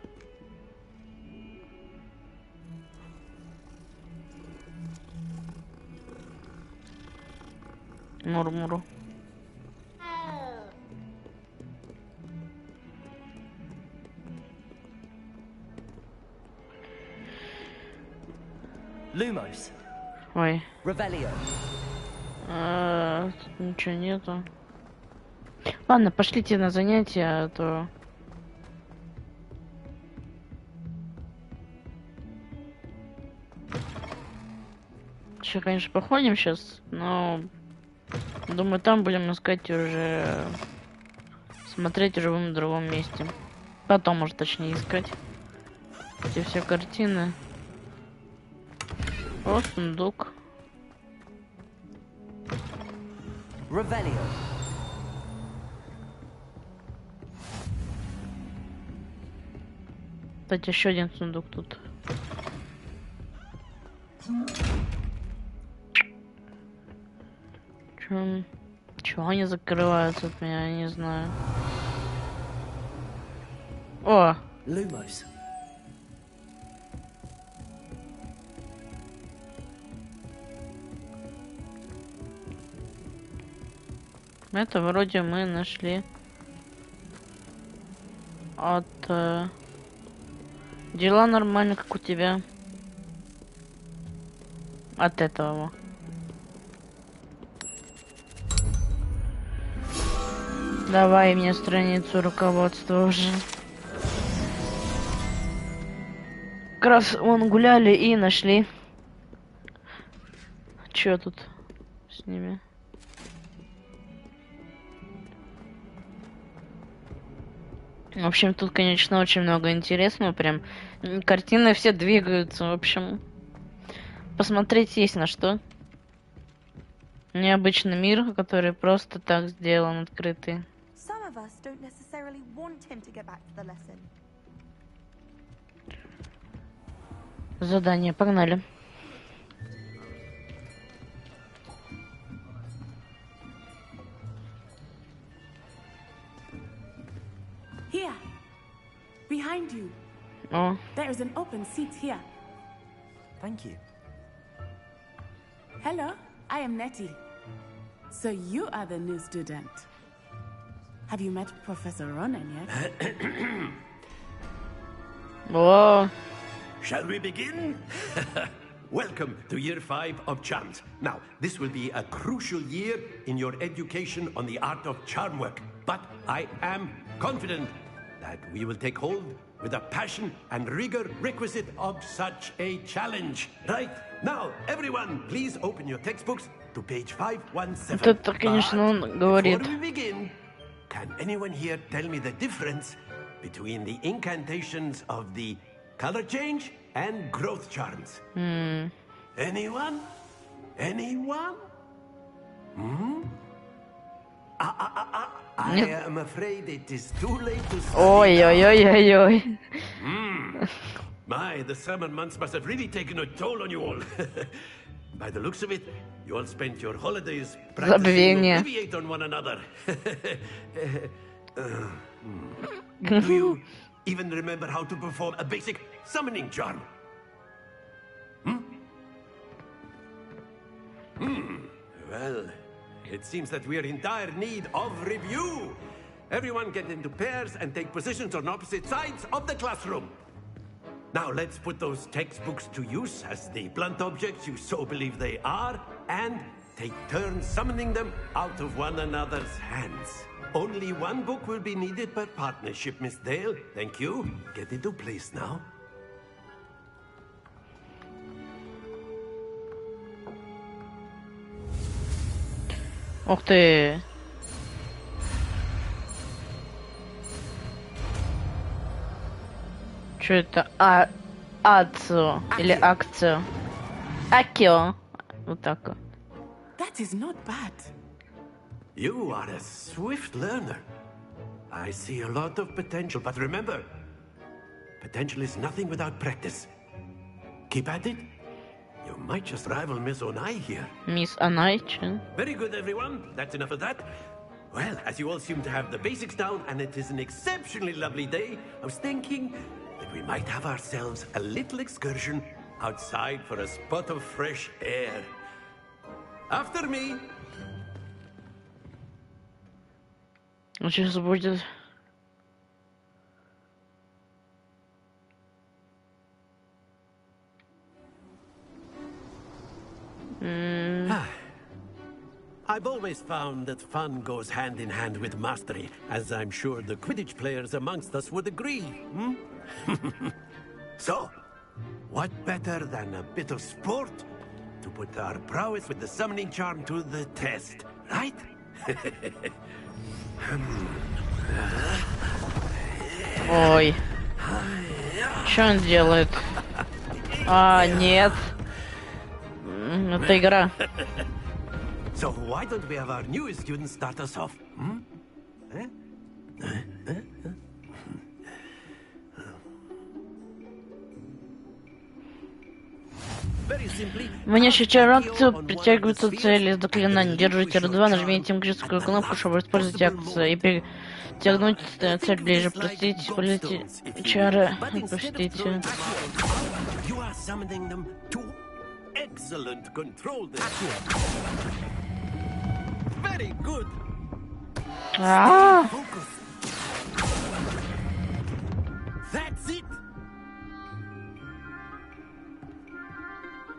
[SPEAKER 1] Мурмуру.
[SPEAKER 3] Lumos.
[SPEAKER 1] Ой.
[SPEAKER 3] Revelio.
[SPEAKER 1] Тут ничего нету. Ладно, пошлите на занятия, а то... Еще, конечно, походим сейчас, но... Думаю, там будем искать уже... Смотреть уже в другом месте. Потом, может, точнее, искать. Эти все картины. О, сундук.
[SPEAKER 3] Revelio.
[SPEAKER 1] Кстати, еще один сундук тут. Чего они закрываются от меня, я не знаю. О!
[SPEAKER 3] Lumos.
[SPEAKER 1] Это вроде мы нашли от... Дела нормально, как у тебя. От этого. Давай мне страницу руководства уже. Как раз вон гуляли и нашли. Чё тут с ними? В общем, тут, конечно, очень много интересного. Прям картины все двигаются. В общем, посмотреть есть на что. Необычный мир, который просто так сделан, открытый. Задание, погнали.
[SPEAKER 11] behind you.
[SPEAKER 1] Oh.
[SPEAKER 11] There is an open seat here.
[SPEAKER 3] Thank you.
[SPEAKER 11] Hello, I am Nettie. So you are the new student. Have you met Professor Ronan yet?
[SPEAKER 1] Whoa.
[SPEAKER 12] Shall we begin? Welcome to year 5 of charms. Now, this will be a crucial year in your education on the art of charm work. But I am confident that we will take hold with the passion and rigor requisite of such a challenge. Right? Now, everyone, please open your textbooks to page 517.
[SPEAKER 1] Это, конечно, он говорит.
[SPEAKER 12] Before we begin, can anyone here tell me the difference between the incantations of the color change and growth charms? Anyone? Anyone? I am afraid it is too late to study.
[SPEAKER 1] Ой-ой-ой-ой-ой.
[SPEAKER 12] My, the summer months must have really taken a toll on you all. By the looks of it, you all spent your holidays practicing to alleviate on one another. Do you even remember how to perform a basic summoning charm? Well, it seems that we are in dire need of review. Everyone get into pairs and take positions on opposite sides of the classroom. Now let's put those textbooks to use as the blunt objects you so believe they are, and take turns summoning them out of one another's hands. Only one book will be needed per partnership, Miss Dale. Thank you. Get into place now.
[SPEAKER 1] Ух ты. Что это? Ацо или акцио? Акио. Вот так.
[SPEAKER 11] That is not bad.
[SPEAKER 12] You are a swift learner. I see a lot of potential, but remember, potential is nothing without practice. Keep at it. You might just rival Miss Onai here.
[SPEAKER 1] Miss Onai?
[SPEAKER 12] Very good, everyone. That's enough of that. Well, as you all seem to have the basics down, and it is an exceptionally lovely day, I was thinking that we might have ourselves a little excursion outside for a spot of fresh air. After me.
[SPEAKER 1] Сейчас будет.
[SPEAKER 12] I've always found that fun goes hand in hand with mastery, as I'm sure the Quidditch players amongst us would agree. So, what better than a bit of sport to put our prowess with the summoning charm to the test, right?
[SPEAKER 1] Ой. Что он делает? А, нет. Это игра.
[SPEAKER 12] So why don't we have our newest student start us off?
[SPEAKER 1] Внящая реакцию притягиваются цели с заклинаний. Держите R2, нажмите магическую кнопку, чтобы использовать акцию, и притягнуть цель ближе. Простите, используйте чары. Простите.
[SPEAKER 12] Excellent control there. Very good. That's it.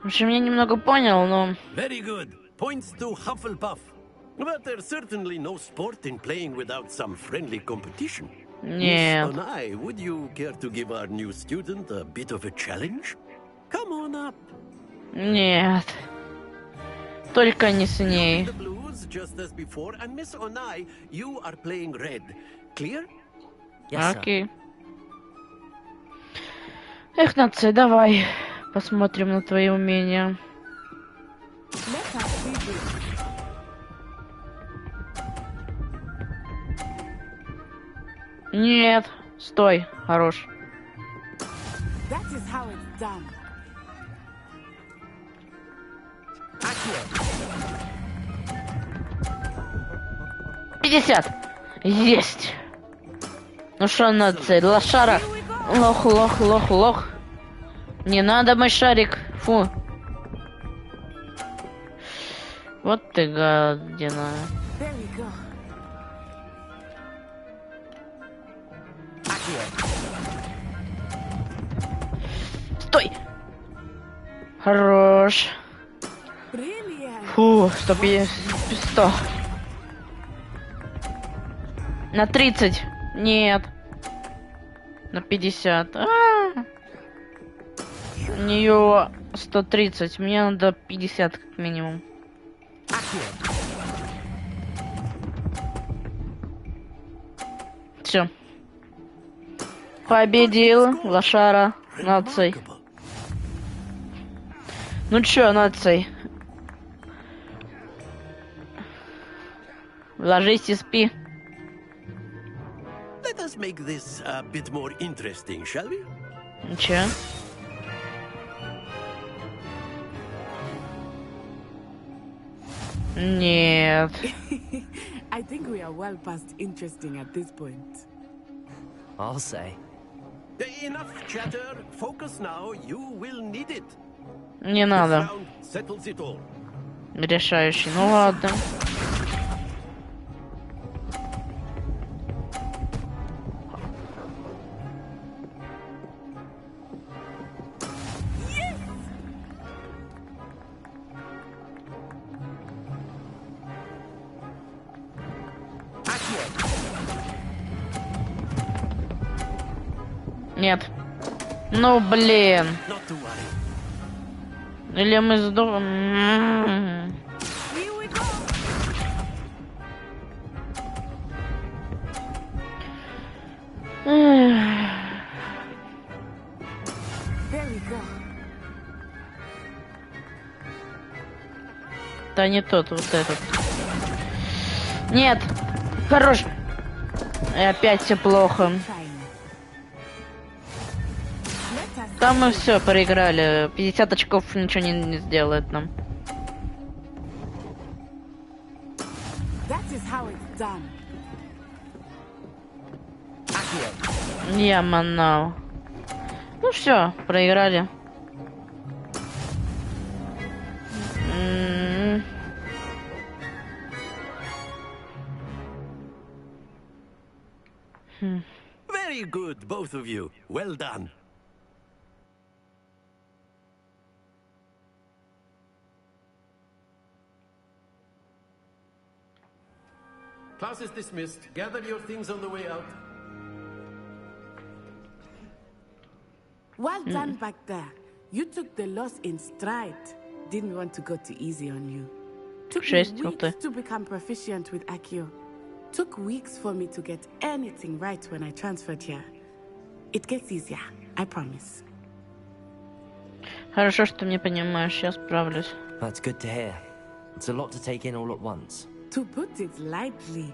[SPEAKER 1] В общем, я немного понял, но...
[SPEAKER 12] Very good. Points to Hufflepuff. But there's certainly no sport in playing without some friendly competition.
[SPEAKER 1] Нет.
[SPEAKER 12] Miss Onai, would you care to give our new student a bit of a challenge? Come on up.
[SPEAKER 1] Нет. Только не с ней. Окей. Эх, нация, давай посмотрим на твои умения. Нет, стой, хорош. 50. Есть. Ну что, нация, лошара. Лох, лох, лох, лох. Не надо мой шарик. Фу. Вот ты гадина. Стой! Хорош. Фу, 100. На 30. Нет. На 50. У нее 130. Мне надо 50 как минимум. Все. Победил лошара наций. Ну чё, наций? Ложись и спи.
[SPEAKER 12] Let us make this a bit more interesting, shall we?
[SPEAKER 1] Чё? Нет.
[SPEAKER 11] I think we are well past interesting at this point.
[SPEAKER 3] I'll say.
[SPEAKER 12] Enough chatter. Focus now. You will need it.
[SPEAKER 1] Не надо.
[SPEAKER 12] Settles it all.
[SPEAKER 1] Решающий. Ну ладно. Нет. Ну блин. Или мы сдохнем. Да не тот, вот этот. Нет. Хорош. И опять все плохо. Там мы все проиграли. 50 очков ничего не сделает нам. Я манал. Ну все, проиграли.
[SPEAKER 12] Very good, both of you. Well done. Class is dismissed. Gather your things on the way out.
[SPEAKER 11] Well done back there. You took the loss in stride. Didn't want to go too easy on you. Took me weeks to become proficient with Accio. Took weeks for me to get anything right when I transferred here. It gets easier, I promise.
[SPEAKER 1] Хорошо, что ты не понимаешь, я справлюсь.
[SPEAKER 3] That's good to hear. It's a lot to take in all at once.
[SPEAKER 11] To put it lightly,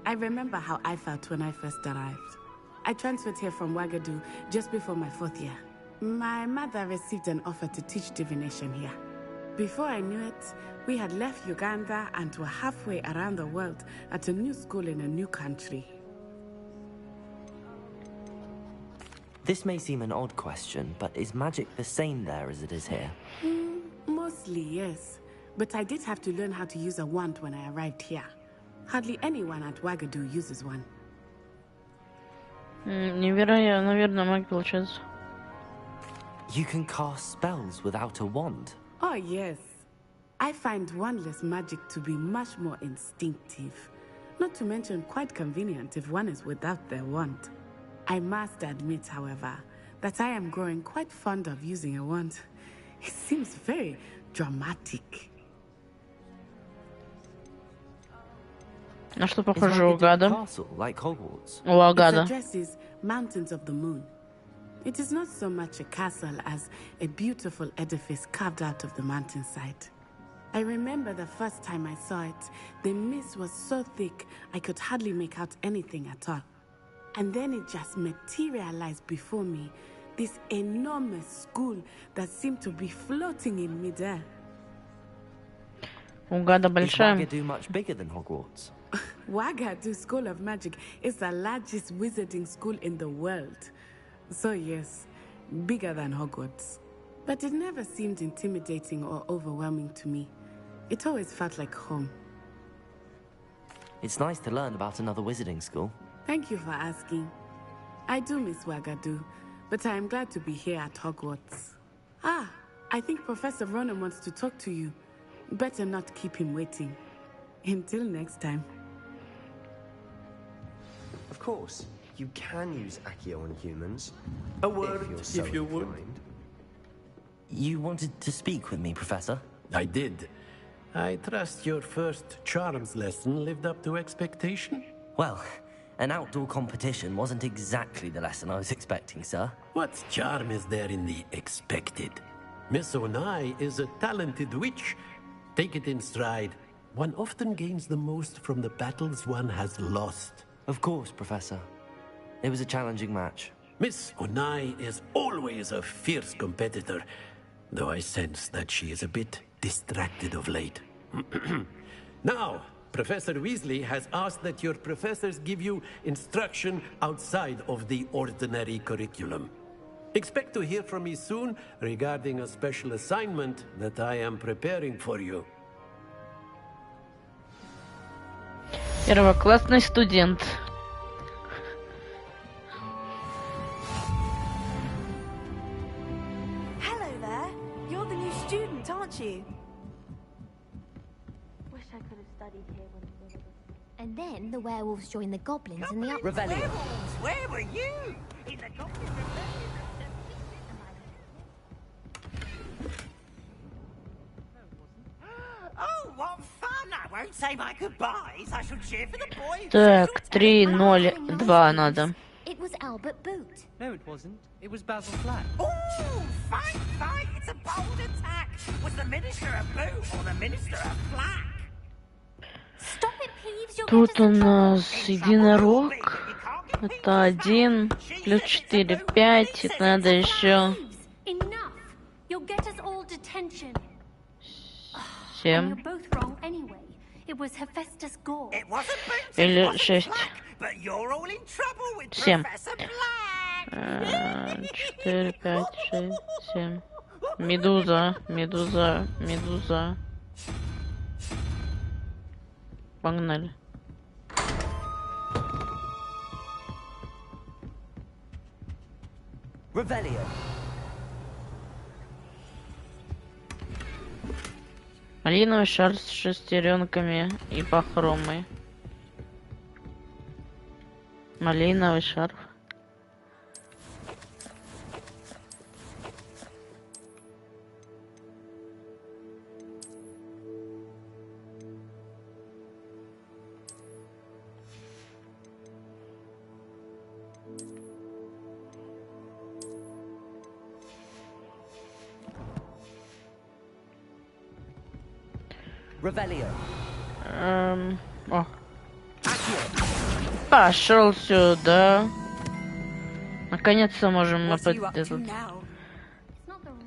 [SPEAKER 11] I remember how I felt when I first arrived. I transferred here from Ouagadougou just before my 4th year. My mother received an offer to teach divination here. Before I knew it, we had left Uganda and were halfway around the world at a new school in a new country.
[SPEAKER 3] This may seem an odd question, but is magic the same there as it is here?
[SPEAKER 11] Mostly, yes. But I did have to learn how to use a wand when I arrived here. Hardly anyone at Ouagadougou uses one.
[SPEAKER 1] Невероятно, наверное, магия получается.
[SPEAKER 3] You can cast spells without a wand?
[SPEAKER 11] Oh, yes. I find wandless magic to be much more instinctive. Not to mention quite convenient if one is without their wand. I must admit, however, that I am growing quite fond of using a wand. It seems very dramatic.
[SPEAKER 1] На что похоже у гада?
[SPEAKER 3] Like Hogwarts.
[SPEAKER 1] У гада.
[SPEAKER 11] Its address is Mountains of the Moon. It is not so much a castle as a beautiful edifice carved out of the mountainside. I remember the first time I saw it, the mist was so thick I could hardly make out anything at all. And then it just materialized before me, this enormous school that seemed to be floating in midair.
[SPEAKER 1] У гада большая.
[SPEAKER 3] Is Ouagadougou much bigger than Hogwarts?
[SPEAKER 11] Ouagadougou School of Magic is the largest wizarding school in the world. So yes, bigger than Hogwarts. But it never seemed intimidating or overwhelming to me. It always felt like home.
[SPEAKER 3] It's nice to learn about another wizarding school.
[SPEAKER 11] Thank you for asking. I do miss Wagadu, but I am glad to be here at Hogwarts. Ah, I think Professor Ronan wants to talk to you. Better not keep him waiting. Until next time.
[SPEAKER 13] Of course, you can use Accio on humans.
[SPEAKER 12] A word, if you would.
[SPEAKER 3] You wanted to speak with me, Professor?
[SPEAKER 12] I did. I trust your first charms lesson lived up to expectation?
[SPEAKER 3] Well, an outdoor competition wasn't exactly the lesson I was expecting, sir.
[SPEAKER 12] What charm is there in the expected? Miss Onai is a talented witch. Take it in stride. One often gains the most from the battles one has lost.
[SPEAKER 3] Of course, Professor. It was a challenging match.
[SPEAKER 12] Miss Onai is always a fierce competitor, though I sense that she is a bit distracted of late. Now, Professor Weasley has asked that your professors give you instruction outside of the ordinary curriculum. Expect to hear from me soon regarding a special assignment that I am preparing for you.
[SPEAKER 1] Первоклассный студент.
[SPEAKER 9] Hello there. You're the new student, aren't you?
[SPEAKER 14] Wish I could have studied here when we were. And then the werewolves joined the goblins and the
[SPEAKER 3] Revelio.
[SPEAKER 6] Werewolves, where were you? In the goblin rebellion. Oh, what fun! I won't say my goodbyes. I shall cheer for the boys.
[SPEAKER 1] Так, 3-0-2 надо.
[SPEAKER 14] It was Albert Boot.
[SPEAKER 8] No, it wasn't. It was Basil Flack.
[SPEAKER 6] Oh, fight, fight! It's a bold attack. Was the minister a boot or the minister a flack?
[SPEAKER 14] Stop it, Peeves. You'll
[SPEAKER 1] Тут
[SPEAKER 14] get
[SPEAKER 1] у
[SPEAKER 14] us in trouble.
[SPEAKER 1] нас единорог. Это 1 плюс 4, 5. Это надо еще
[SPEAKER 10] Enough. You'll get us all detention.
[SPEAKER 1] 7
[SPEAKER 10] You're both wrong anyway. It was Hephaestus Gore.
[SPEAKER 6] It wasn't Boots,
[SPEAKER 1] или
[SPEAKER 6] it wasn't
[SPEAKER 1] 6.
[SPEAKER 6] Flack, but you're all in trouble with
[SPEAKER 1] 7.
[SPEAKER 6] Professor Black.
[SPEAKER 1] 4, 5, 6, 7. Медуза, медуза, медуза. Погнали.
[SPEAKER 3] Revelio.
[SPEAKER 1] Малиновый шар с шестеренками и бахромой. Малиновый шар.
[SPEAKER 3] Revelio.
[SPEAKER 1] О. Пошел сюда. Наконец-то можем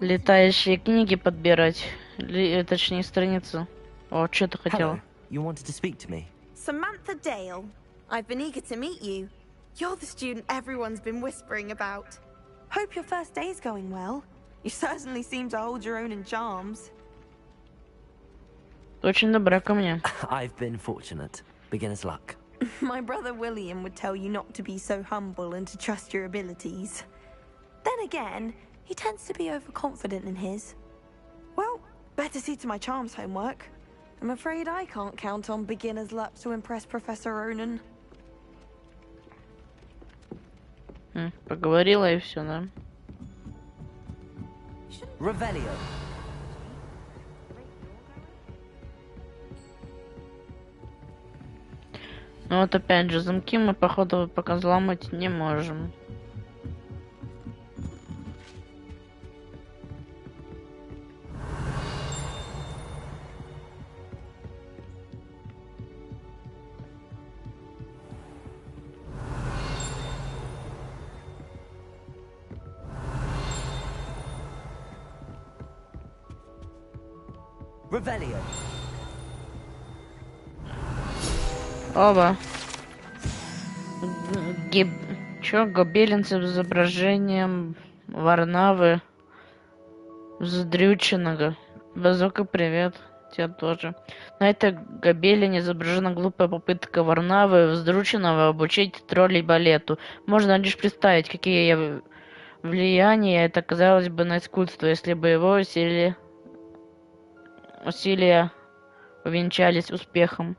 [SPEAKER 1] летающие книги подбирать. Точнее, страницу. О, что ты хотела?
[SPEAKER 3] You wanted to speak to me?
[SPEAKER 9] Samantha Dale. I've been eager to meet you. You're the student everyone's been whispering about. Hope your first day's going well. You certainly seem to hold your own in charms.
[SPEAKER 1] Очень добра ко мне.
[SPEAKER 3] I've been fortunate. Beginner's luck.
[SPEAKER 9] My brother William would tell you not to be so humble and to trust your abilities. Then again, he tends to be overconfident in his. Well, better see to my charms homework. I'm afraid I can't count on beginner's luck to impress Professor Ronan.
[SPEAKER 1] Поговорила и все, да?
[SPEAKER 3] Revelio.
[SPEAKER 1] Ну вот опять же, замки мы, походу, пока взломать не можем.
[SPEAKER 3] Revelio.
[SPEAKER 1] Оба. Чё, гобелен с изображением Варнавы Вздрюченного. Базука, привет. Тебе тоже. На этой гобелене изображена глупая попытка Варнавы Вздрюченного обучить троллей балету. Можно лишь представить, какие влияния это казалось бы на искусство, если бы его усилия увенчались успехом.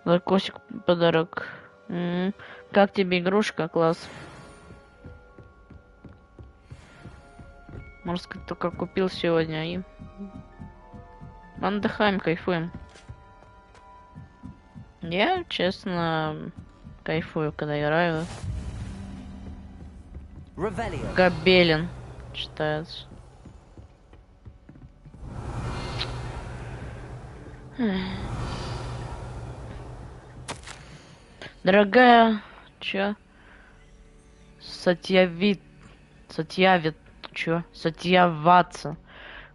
[SPEAKER 1] Лакосик подарок. Как тебе игрушка? Класс. Можно сказать, только купил сегодня и отдыхаем, кайфуем. Я, честно, кайфую, когда играю. Гобелен читается. Дорогая, Сатьяватса.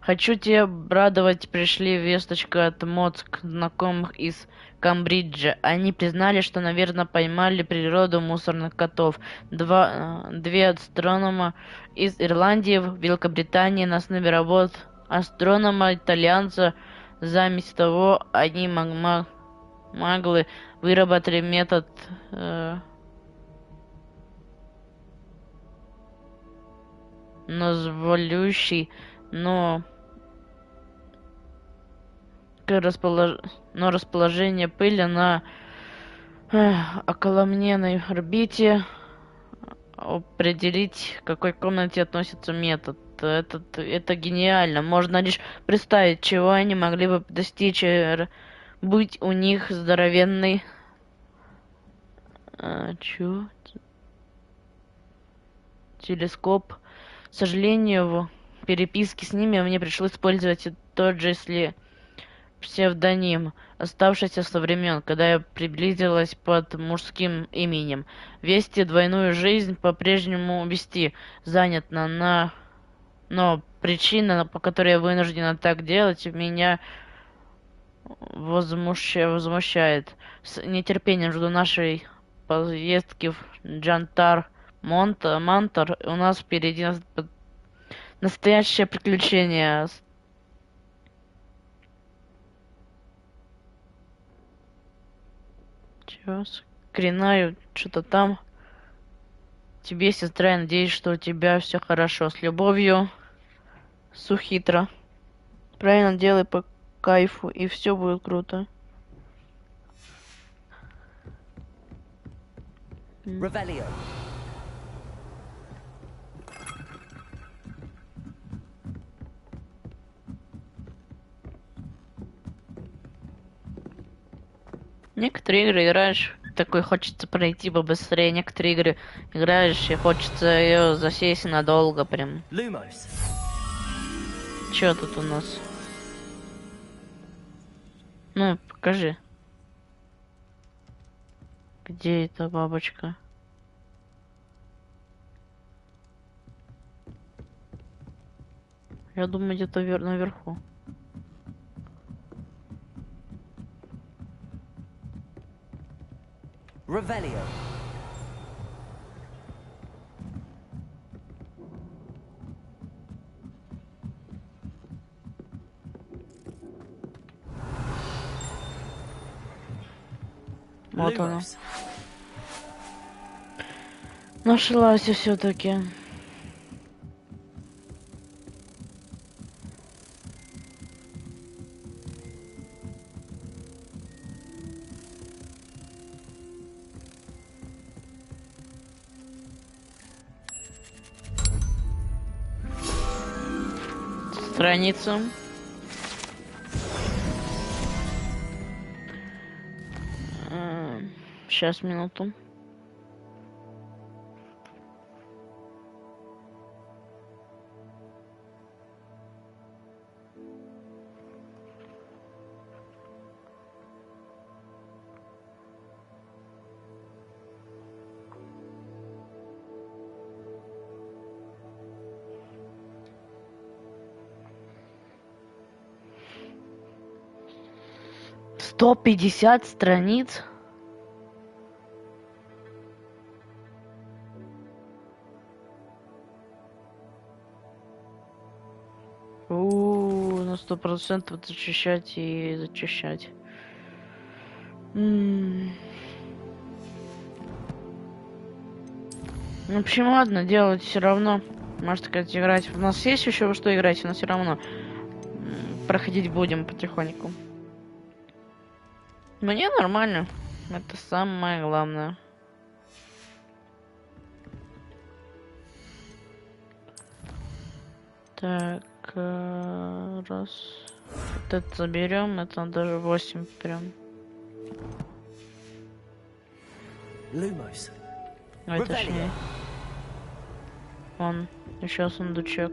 [SPEAKER 1] Хочу тебя обрадовать, пришли весточка от моцк знакомых из Камбриджа. Они признали, что, наверное, поймали природу мусорных котов. Две астронома из Ирландии в Великобритании на основе работ астронома-итальянца. Заместо того, они могли выработали метод назволющий, но расположение пыли на околомненной орбите определить, к какой комнате относится метод. Это гениально. Можно лишь представить, чего они могли бы достичь, будь у них здоровенный телескоп. К сожалению, в переписке с ними мне пришлось использовать тот же псевдоним, оставшийся со времен, когда я приблизилась под мужским именем. Вести двойную жизнь по-прежнему вести занято, но причина, по которой я вынуждена так делать, меня возмущает. С нетерпением жду нашей поездки в Мантар. У нас впереди настоящее приключение. Скринаю что-то там. Тебе, сестра, я надеюсь, что у тебя все хорошо. С любовью, Сухитра. Правильно делай по кайфу, и все будет круто.
[SPEAKER 3] Revelio.
[SPEAKER 1] Некоторые игры играешь, такой хочется пройти побыстрее. Некоторые игры играешь, и хочется ее засесть надолго прям.
[SPEAKER 3] Lumos.
[SPEAKER 1] Чё тут у нас? Ну, покажи. Где эта бабочка? Я думаю, где-то наверху.
[SPEAKER 3] Revelio.
[SPEAKER 1] Вот она. Нашлась все-таки. Страницу. Сейчас, минуту. Сто 50 страниц. 100% зачищать и зачищать. В общем, ладно, делать все равно. Можно сказать, играть. У нас есть еще во что играть, но все равно проходить будем потихоньку. Мне нормально. Это самое главное. Так, раз. Вот это заберем, это даже 8 прям. Ой, точнее. Вон, еще сундучок.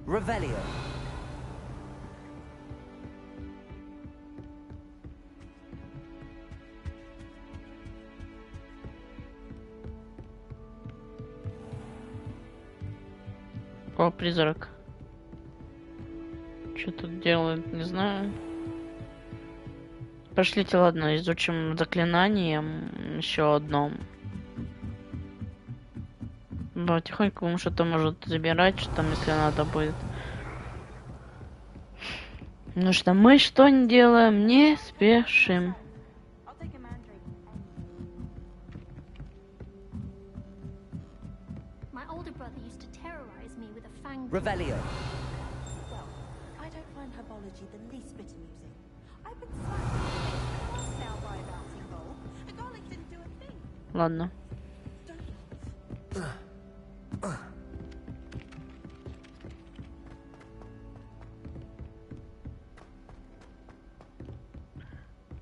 [SPEAKER 3] Revelio.
[SPEAKER 1] О, призрак. Что тут делает, не знаю. Пошлите, ладно, изучим заклинание еще одном. Потихоньку он что-то может забирать, что там, если надо будет. Ну что, мы что не делаем, не спешим.
[SPEAKER 3] Revelio.
[SPEAKER 9] I don't find herbology the least bit amusing. I've been slightly now by a bouncing ball. The garlic didn't do a thing.
[SPEAKER 1] Ладно.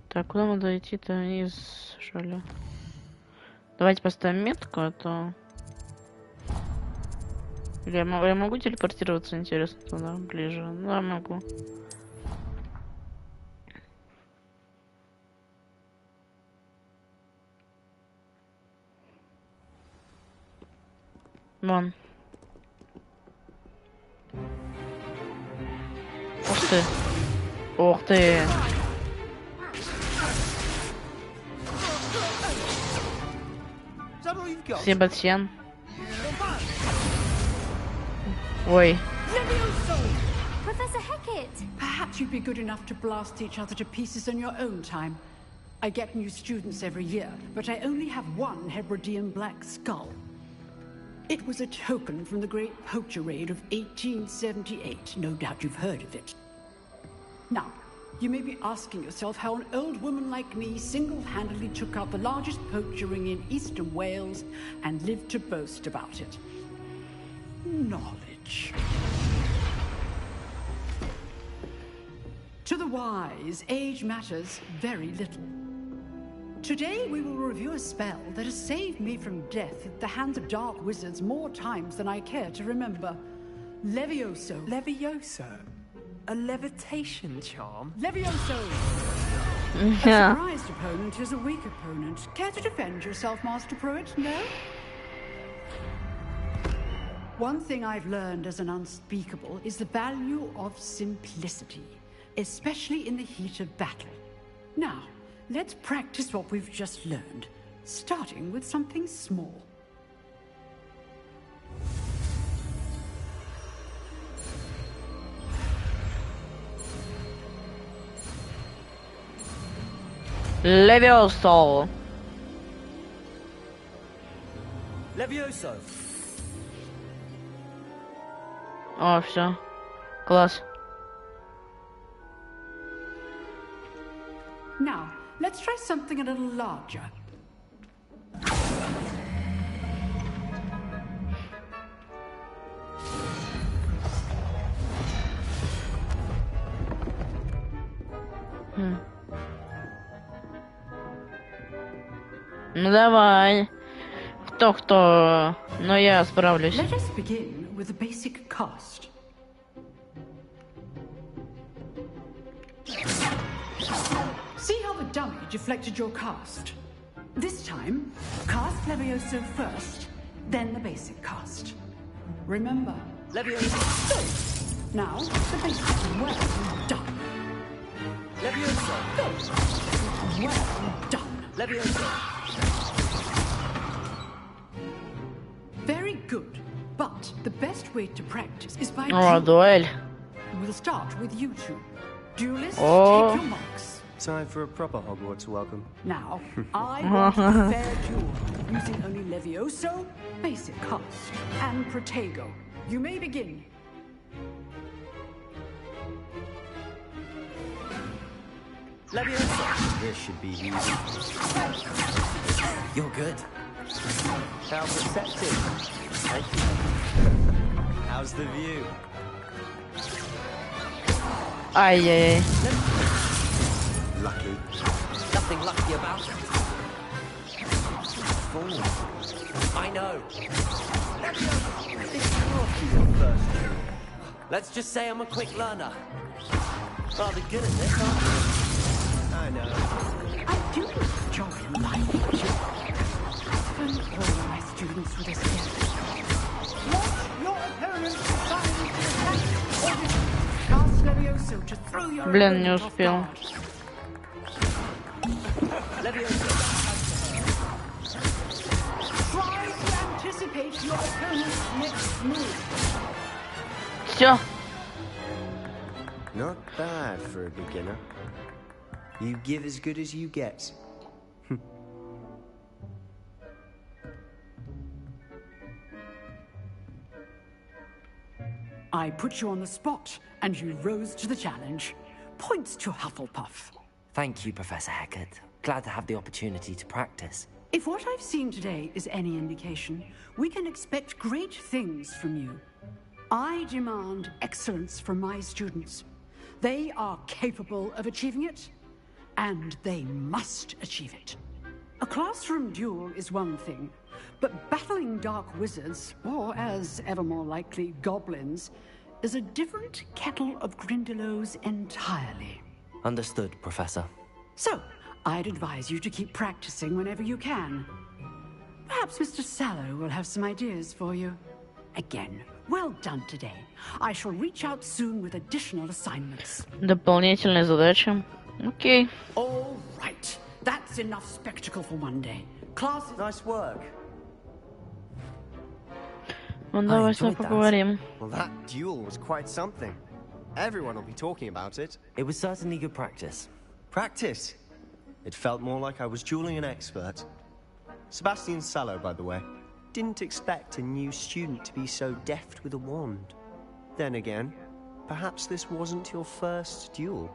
[SPEAKER 1] Так, куда надо идти-то из шаля? Давайте поставим метку, а то... Или я могу телепортироваться, интересно, туда, ближе? Да, могу. Вон. Ух ты. Ух ты. Себастьян. Ой.
[SPEAKER 15] Professor Hecat!
[SPEAKER 16] Perhaps you'd be good enough to blast each other to pieces in your own time. I get new students every year, but I only have one Hebridean black skull. It was a token from the Great Poacher Raid of 1878. No doubt you've heard of it. Now, you may be asking yourself how an old woman like me single-handedly took out the largest poacher ring in eastern Wales and lived to boast about it. Knowledge. To the wise, age matters very little. Today we will review a spell that has saved me from death at the hands of dark wizards more times than I care to remember. Levioso.
[SPEAKER 17] Levioso? A levitation charm?
[SPEAKER 16] Levioso! A surprised opponent is a weak opponent. Care to defend yourself, Master Pruitt? No? One thing I've learned as an unspeakable is the value of simplicity, especially in the heat of battle. Now, let's practice what we've just learned, starting with something small.
[SPEAKER 1] Levioso.
[SPEAKER 3] Levioso.
[SPEAKER 1] О, все. Класс.
[SPEAKER 16] Now, let's try something a little larger.
[SPEAKER 1] Ну давай. Кто? Но я справлюсь.
[SPEAKER 16] Let us begin with the basic cast. See how the dummy deflected your cast? This time, cast Levioso first, then the basic cast. Remember, Levioso. Now, the basic. Well done.
[SPEAKER 17] Levioso.
[SPEAKER 16] Well done.
[SPEAKER 17] Levioso.
[SPEAKER 16] Very good. But the best way to practice is by
[SPEAKER 1] дуэль.
[SPEAKER 16] We'll start with you two. Duelists,
[SPEAKER 1] Oh.
[SPEAKER 16] take your marks.
[SPEAKER 13] Time for a proper Hogwarts welcome.
[SPEAKER 16] Now, I want a fair duel, using only Levioso, basic cast, and Protego. You may begin.
[SPEAKER 17] Levioso.
[SPEAKER 13] This should be easy.
[SPEAKER 3] You're good.
[SPEAKER 13] How perceptive. Thank you. How's the view?
[SPEAKER 1] Ай-яй-яй.
[SPEAKER 13] Lucky.
[SPEAKER 17] Nothing lucky about it. Fool. I know. Let's just say I'm a quick learner. Rather good at this, aren't you?
[SPEAKER 13] I know.
[SPEAKER 16] I do enjoy my lecture. And all my students would escape. Watch your opponent decide to attack or cast Levioso to throw your
[SPEAKER 1] Блин, не
[SPEAKER 16] opponent off
[SPEAKER 1] успел.
[SPEAKER 16] guard. Levioso. Try to anticipate your opponent's next move.
[SPEAKER 1] Все.
[SPEAKER 13] Not bad for a beginner. You give as good as you get.
[SPEAKER 16] I put you on the spot, and you rose to the challenge. Points to Hufflepuff.
[SPEAKER 3] Thank you, Professor Hecat. Glad to have the opportunity to practice.
[SPEAKER 16] If what I've seen today is any indication, we can expect great things from you. I demand excellence from my students. They are capable of achieving it, and they must achieve it. A classroom duel is one thing, but battling dark wizards, or as ever more likely, goblins, is a different kettle of Grindylows entirely.
[SPEAKER 3] Understood, Professor.
[SPEAKER 16] So, I'd advise you to keep practicing whenever you can. Perhaps Mr. Sallow will have some ideas for you. Again, well done today. I shall reach out soon with additional assignments.
[SPEAKER 1] Дополнительные задачи. Окей.
[SPEAKER 16] All right. That's enough spectacle for one day. Class...
[SPEAKER 13] Nice work.
[SPEAKER 1] Ну, давай с ней поговорим.
[SPEAKER 13] Well, that duel was quite something. Everyone will be talking about it.
[SPEAKER 3] It was certainly good practice.
[SPEAKER 13] Practice? It felt more like I was dueling an expert. Sebastian Sallow, by the way. Didn't expect a new student to be so deft with a wand. Then again, perhaps this wasn't your first duel.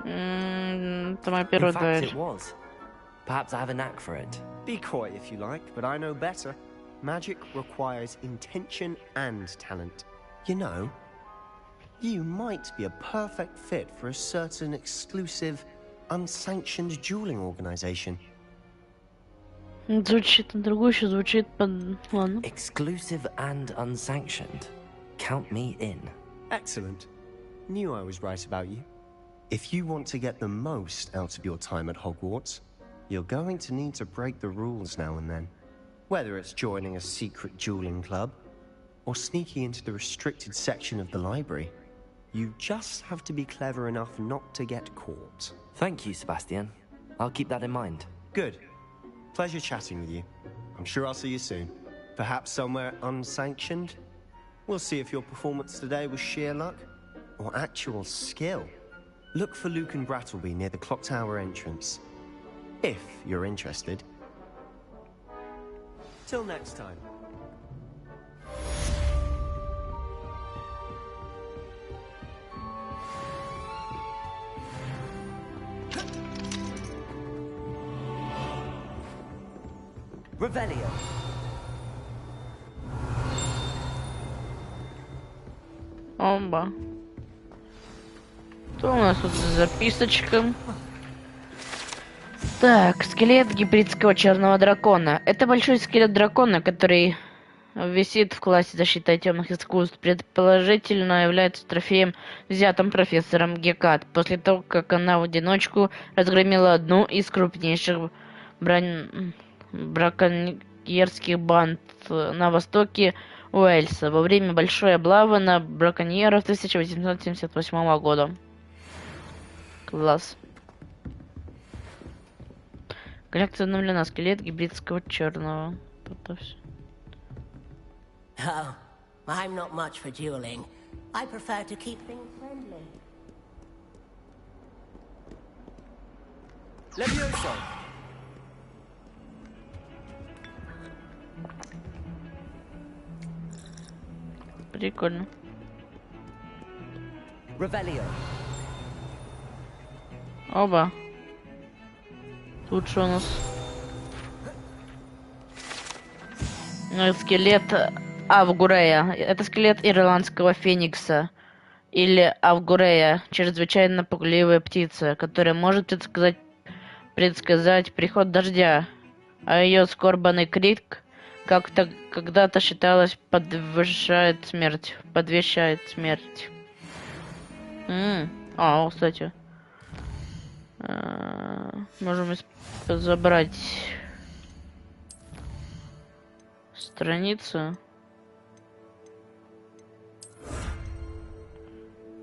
[SPEAKER 1] Это моя первая
[SPEAKER 3] In fact,
[SPEAKER 1] дуэль.
[SPEAKER 3] it was. Perhaps I have a knack for it.
[SPEAKER 13] Be coy if you like, but I know better. Magic requires intention and talent. You know, you might be a perfect fit for a certain exclusive, unsanctioned dueling organization.
[SPEAKER 1] Звучит, другой еще звучит под... Ладно.
[SPEAKER 3] Exclusive and unsanctioned. Count me in.
[SPEAKER 13] Excellent. Knew I was right about you. If you want to get the most out of your time at Hogwarts, you're going to need to break the rules now and then. Whether it's joining a secret dueling club, or sneaking into the restricted section of the library, you just have to be clever enough not to get caught.
[SPEAKER 3] Thank you, Sebastian. I'll keep that in mind.
[SPEAKER 13] Good. Pleasure chatting with you. I'm sure I'll see you soon. Perhaps somewhere unsanctioned? We'll see if your performance today was sheer luck, or actual skill. Look for Luke and Brattleby near the clock tower entrance. If you're interested. Till next time.
[SPEAKER 17] Revelio.
[SPEAKER 1] Омба. Что у нас тут за записочка? Так, скелет гибридского черного дракона. Это большой скелет дракона, который висит в классе защиты темных искусств. Предположительно является трофеем, взятым профессором Гекат после того, как она в одиночку разгромила одну из крупнейших браконьерских банд на востоке Уэльса во время большой облавы на браконьеров 1878 года. Класс. Коллекция обновлена. Скелет гибридского черного.
[SPEAKER 18] Oh, I'm not much for dueling. I prefer to keep things friendly.
[SPEAKER 17] Levioso.
[SPEAKER 1] Прикольно.
[SPEAKER 17] Revelio.
[SPEAKER 1] Оба. Тут что у нас? Скелет Авгурея. Это скелет ирландского феникса. Или Авгурея. Чрезвычайно пугливая птица, которая может предсказать приход дождя. А ее скорбанный крик, как-то когда-то считалось, подвешает смерть. Кстати. Можем забрать страницу.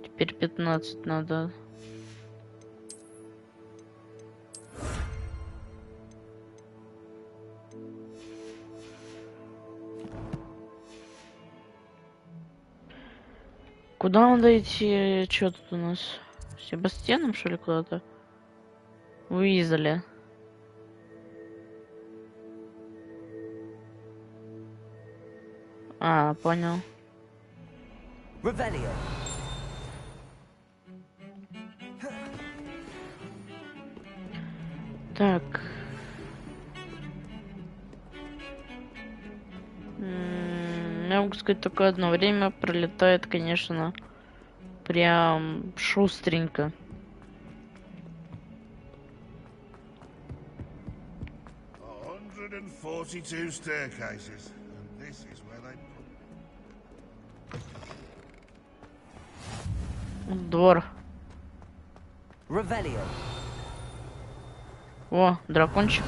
[SPEAKER 1] Теперь 15 надо. Куда надо идти? Что тут у нас? Себастьяном, что ли, куда-то? Уизли. Понял.
[SPEAKER 17] Revelio.
[SPEAKER 1] Так. Я могу сказать только одно. Время пролетает, конечно, прям шустренько.
[SPEAKER 19] Staircases, and this is where they put...
[SPEAKER 1] Двор.
[SPEAKER 17] Revelio.
[SPEAKER 1] О, дракончик.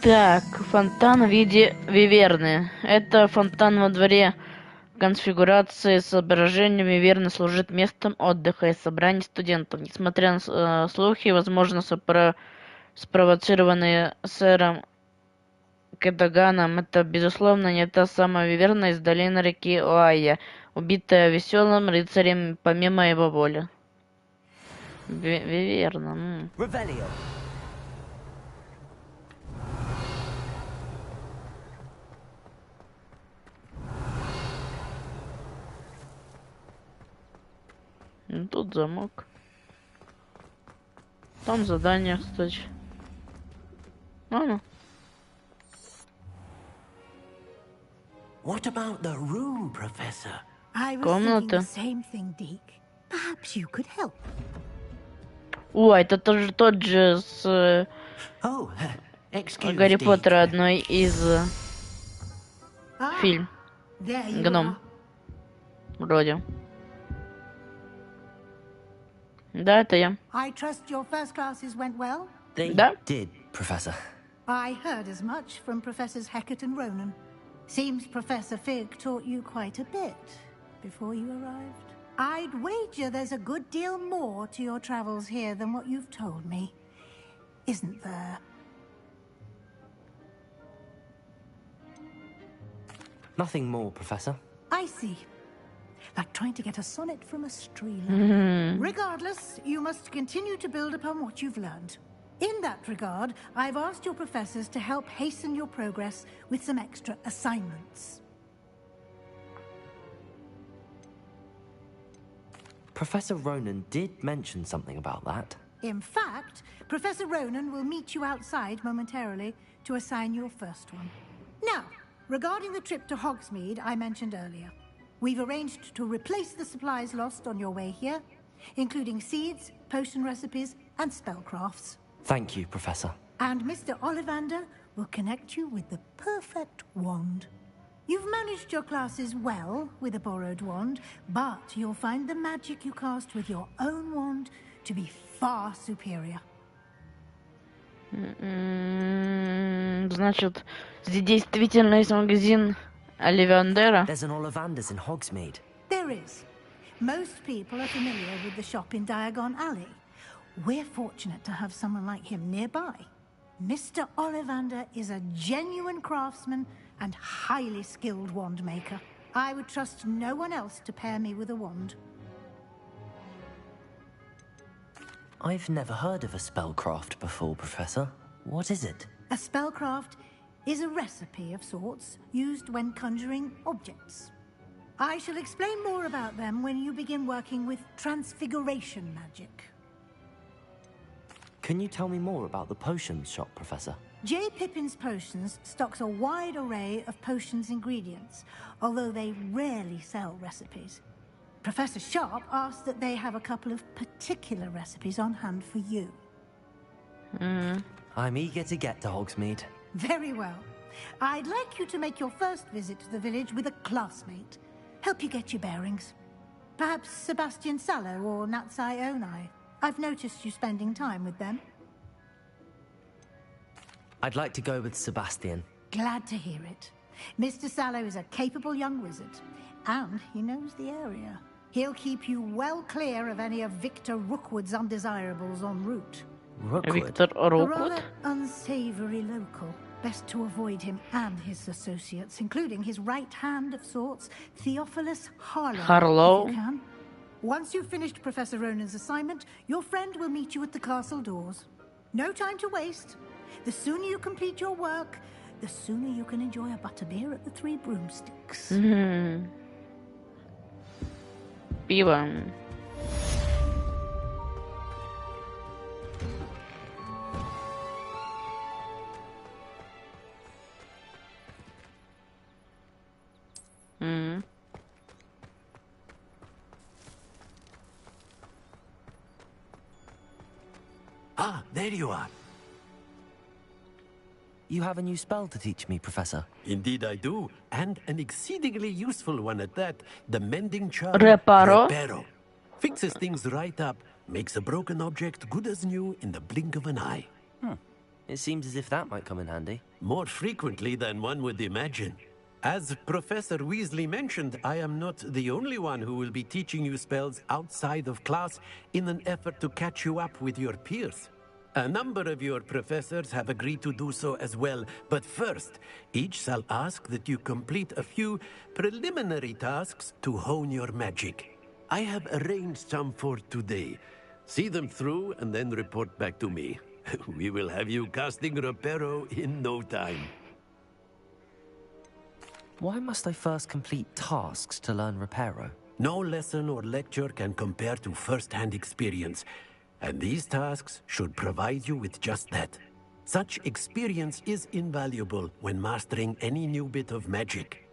[SPEAKER 1] Так, фонтан в виде виверны. Это фонтан во дворе. Конфигурации с изображением виверны служит местом отдыха и собраний студентов. Несмотря на слухи, возможно, спровоцированные сэром Кедаганом, это, безусловно, не та самая виверна из долины реки Оайя, убитая веселым рыцарем помимо его воли. Виверна.
[SPEAKER 17] Revelio.
[SPEAKER 1] Тут замок. Там задание, кстати.
[SPEAKER 6] What about the room, Professor?
[SPEAKER 5] I was thinking the same thing, Deke. Perhaps you could help.
[SPEAKER 1] Это тоже тот же с Гарри Поттера, одной из фильм. Гном. Вроде. Да, это я.
[SPEAKER 5] I trust your first classes went well?
[SPEAKER 3] They did, Professor.
[SPEAKER 5] I heard as much from Professors Hecat and Ronan. Seems Professor Fig taught you quite a bit before you arrived. I'd wager there's a good deal more to your travels here than what you've told me. Isn't there?
[SPEAKER 3] Nothing more, Professor.
[SPEAKER 5] I see. Like trying to get a sonnet from a streamer. Regardless, you must continue to build upon what you've learned. In that regard, I've asked your professors to help hasten your progress with some extra assignments.
[SPEAKER 3] Professor Ronan did mention something about that.
[SPEAKER 5] In fact, Professor Ronan will meet you outside momentarily to assign your first one. Now, regarding the trip to Hogsmeade I mentioned earlier, we've arranged to replace the supplies lost on your way here, including seeds, potion recipes, and spellcrafts.
[SPEAKER 3] Thank you, Professor.
[SPEAKER 5] And Mr. Ollivander will connect you with the perfect wand. You've managed your classes well with a borrowed wand, but you'll find the magic you cast with your own wand to be far superior.
[SPEAKER 1] Значит, здесь действительно есть магазин Оливандера.
[SPEAKER 3] There's an Ollivander's in Hogsmeade.
[SPEAKER 5] There is. Most people are familiar with the shop in Diagon Alley. We're fortunate to have someone like him nearby. Mr. Ollivander is a genuine craftsman and highly skilled wand maker. I would trust no one else to pair me with a wand.
[SPEAKER 3] I've never heard of a spellcraft before, Professor. What is it?
[SPEAKER 5] A spellcraft is a recipe of sorts used when conjuring objects. I shall explain more about them when you begin working with transfiguration magic.
[SPEAKER 3] Can you tell me more about the potions shop, Professor?
[SPEAKER 5] J. Pippin's Potions stocks a wide array of potions ingredients, although they rarely sell recipes. Professor Sharp asked that they have a couple of particular recipes on hand for you.
[SPEAKER 3] I'm eager to get to Hogsmeade.
[SPEAKER 5] Very well. I'd like you to make your first visit to the village with a classmate. Help you get your bearings. Perhaps Sebastian Sallow or Natsai Onai. I've noticed you spending time with them.
[SPEAKER 3] I'd like to go with Sebastian.
[SPEAKER 5] Glad to hear it. Mr. Sallow is a capable young wizard, and he knows the area. He'll keep you well clear of any of Victor Rookwood's undesirables en route.
[SPEAKER 1] Victor
[SPEAKER 5] A
[SPEAKER 1] Rookwood?
[SPEAKER 5] rather unsavory local. Best to avoid him and his associates, including his right hand of sorts, Theophilus Harlow. If you can. Once you've finished Professor Ronan's assignment, your friend will meet you at the castle doors. No time to waste. The sooner you complete your work, the sooner you can enjoy a butterbeer at the Three Broomsticks.
[SPEAKER 1] Пиво.
[SPEAKER 12] Ah, there you are.
[SPEAKER 3] You have a new spell to teach me, Professor.
[SPEAKER 12] Indeed I do, and an exceedingly useful one at that. The mending charm.
[SPEAKER 1] Reparo.
[SPEAKER 12] Fixes things right up, makes a broken object good as new in the blink of an eye.
[SPEAKER 3] It seems as if that might come in handy.
[SPEAKER 12] More frequently than one would imagine. As Professor Weasley mentioned, I am not the only one who will be teaching you spells outside of class in an effort to catch you up with your peers. A number of your professors have agreed to do so as well, but first, each shall ask that you complete a few preliminary tasks to hone your magic. I have arranged some for today. See them through and then report back to me. We will have you casting Reparo in no time.
[SPEAKER 3] Why must I first complete tasks to learn Reparo?
[SPEAKER 12] No lesson or lecture can compare to first-hand experience, and these tasks should provide you with just that. Such experience is invaluable when mastering any new bit of magic.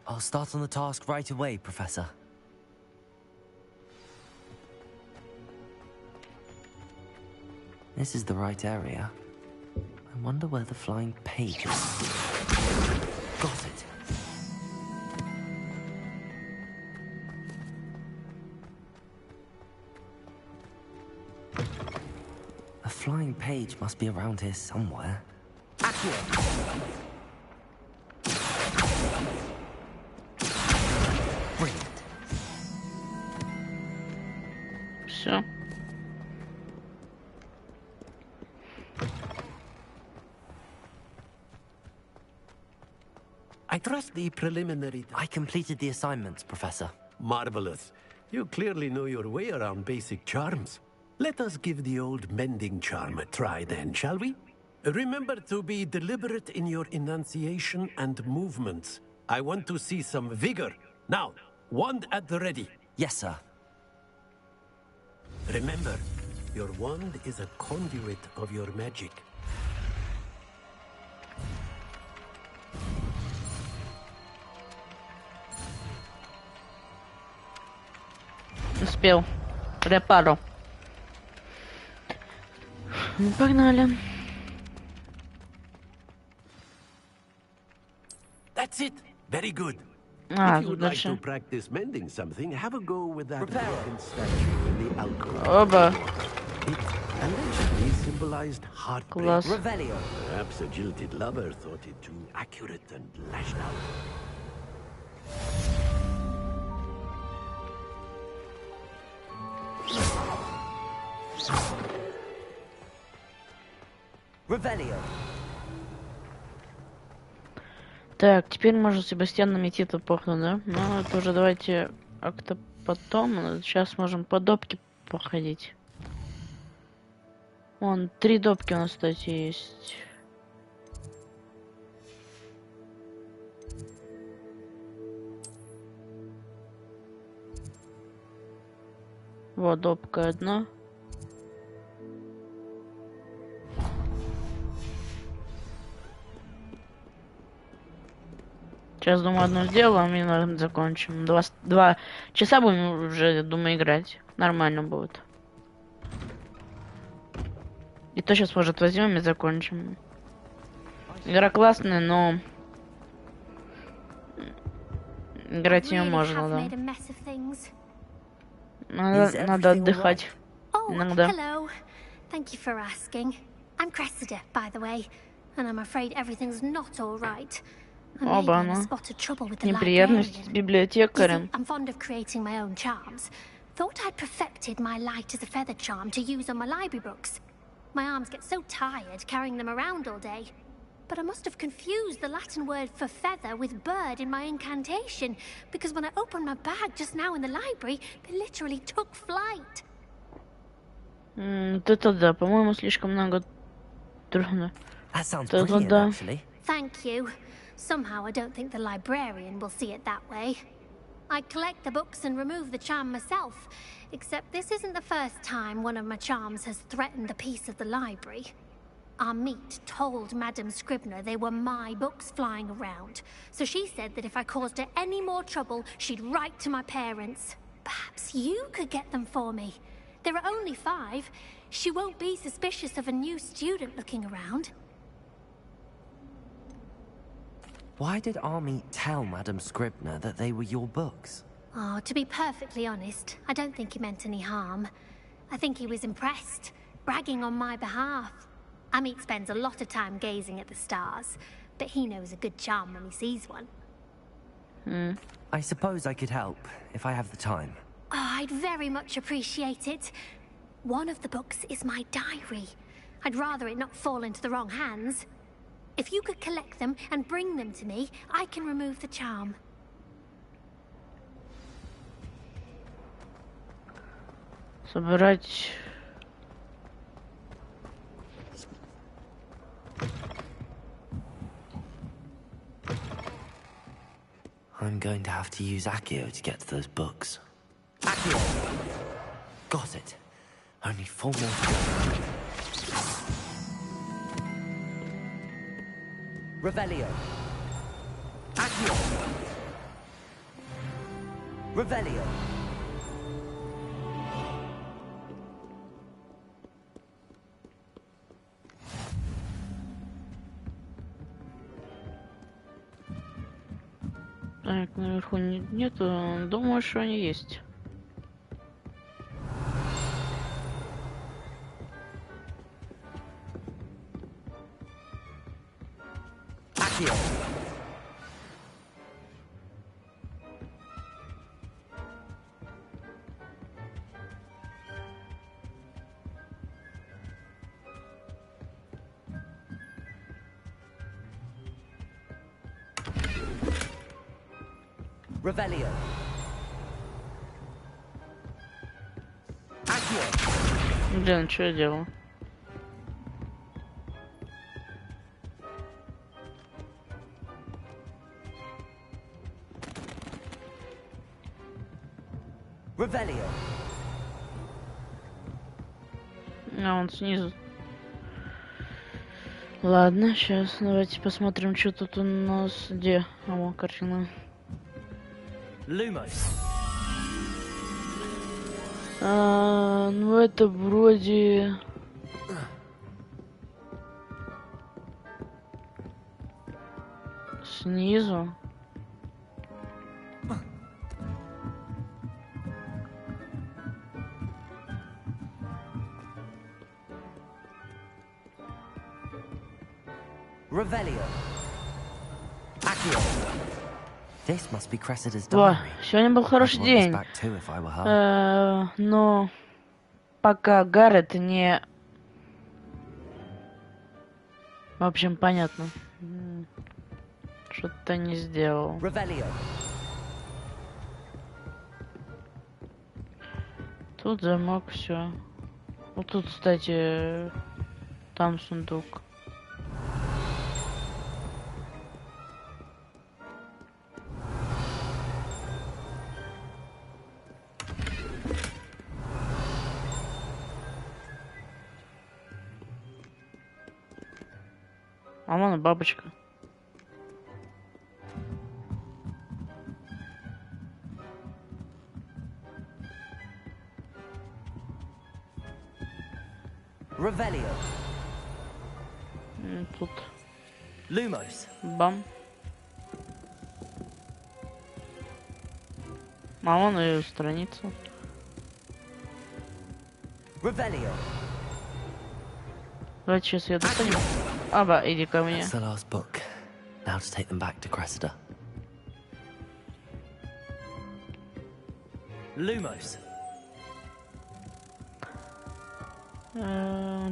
[SPEAKER 3] I'll start on the task right away, Professor. This is the right area. I wonder where the flying page is. Got it. A flying page must be around here somewhere. Brilliant.
[SPEAKER 1] Все.
[SPEAKER 12] I trust the preliminary...
[SPEAKER 3] I completed the assignments, Professor.
[SPEAKER 12] Marvelous. You clearly know your way around basic charms. Let us give the old mending charm a try then, shall we? Remember to be deliberate in your enunciation and movements. I want to see some vigor. Now, wand at the ready.
[SPEAKER 3] Yes, sir.
[SPEAKER 12] Remember, your wand is a conduit of your magic.
[SPEAKER 1] Успел. Репаро. Ну, погнали.
[SPEAKER 12] That's it. Very good.
[SPEAKER 1] А,
[SPEAKER 12] If you
[SPEAKER 1] тут
[SPEAKER 12] would like
[SPEAKER 1] дальше.
[SPEAKER 12] to practice mending something, have a go with that broken statue in the alcove.
[SPEAKER 1] Оба.
[SPEAKER 12] It allegedly symbolized heartbreak.
[SPEAKER 1] Класс.
[SPEAKER 12] Perhaps a jilted lover thought it too accurate and lashed out.
[SPEAKER 1] Так, теперь можно Себастьяном идти топорно, да? Ну, это уже давайте как-то потом. Сейчас можем по допке походить. Вон, 3 допки у нас, кстати, есть. Вот, допка одна. Сейчас, думаю, одну сделаем и, наверное, закончим. 2 часа будем уже, думаю, играть. Нормально будет. И то сейчас, может, возьмем и закончим. Игра классная, но... играть ее можно, да. Надо отдыхать. Иногда.
[SPEAKER 15] Hello. Thank you for asking. I'm Cressida, by the way, and I'm afraid everything's not all right.
[SPEAKER 1] Оба, ну. Неприятности с библиотекарем.
[SPEAKER 15] I'm fond of creating my own charms. Thought I'd perfected my light as a feather charm to use on my library books. My arms get so tired carrying them around all day. But I must have confused the Latin word for feather with bird in my incantation, because when I opened my bag just now in the library, they literally took flight.
[SPEAKER 1] Это да, по-моему, слишком много трудно.
[SPEAKER 3] That sounds brilliant, actually.
[SPEAKER 15] Thank you. Somehow I don't think the librarian will see it that way. I collect the books and remove the charm myself, except this isn't the first time one of my charms has threatened the peace of the library. Our meet told Madame Scribner they were my books flying around, so she said that if I caused her any more trouble, she'd write to my parents. Perhaps you could get them for me. There are only 5. She won't be suspicious of a new student looking around.
[SPEAKER 3] Why did Army tell Madame Scribner that they were your books?
[SPEAKER 15] Oh, to be perfectly honest, I don't think he meant any harm. I think he was impressed, bragging on my behalf. Amit spends a lot of time gazing at the stars, but he knows a good charm when he sees one.
[SPEAKER 3] I suppose I could help, if I have the time.
[SPEAKER 15] Oh, I'd very much appreciate it. One of the books is my diary. I'd rather it not fall into the wrong hands. If you could collect them and bring them to me, I can remove the charm.
[SPEAKER 1] Собрать...
[SPEAKER 3] I'm going to have to use Accio to get to those books. Accio! Got it. Only 4 more to go. Revelio. Accio! Revelio.
[SPEAKER 1] Так, наверху нету. Думаю, что они есть.
[SPEAKER 3] Revelio.
[SPEAKER 1] Блин, что я делал?
[SPEAKER 3] Revelio.
[SPEAKER 1] А, он снизу. Ладно, сейчас давайте посмотрим, что тут у нас. Где? О, картина.
[SPEAKER 3] Lumos.
[SPEAKER 1] Ну это вроде... Снизу. Во, сегодня был хороший день. Но пока Гаррет не... В общем, понятно. Что-то не сделал. Тут замок, все. Вот тут, кстати, там сундук. А вон и бабочка. Тут. Бам. А вон и страница. Давайте сейчас я достану. Аба, иди ко мне.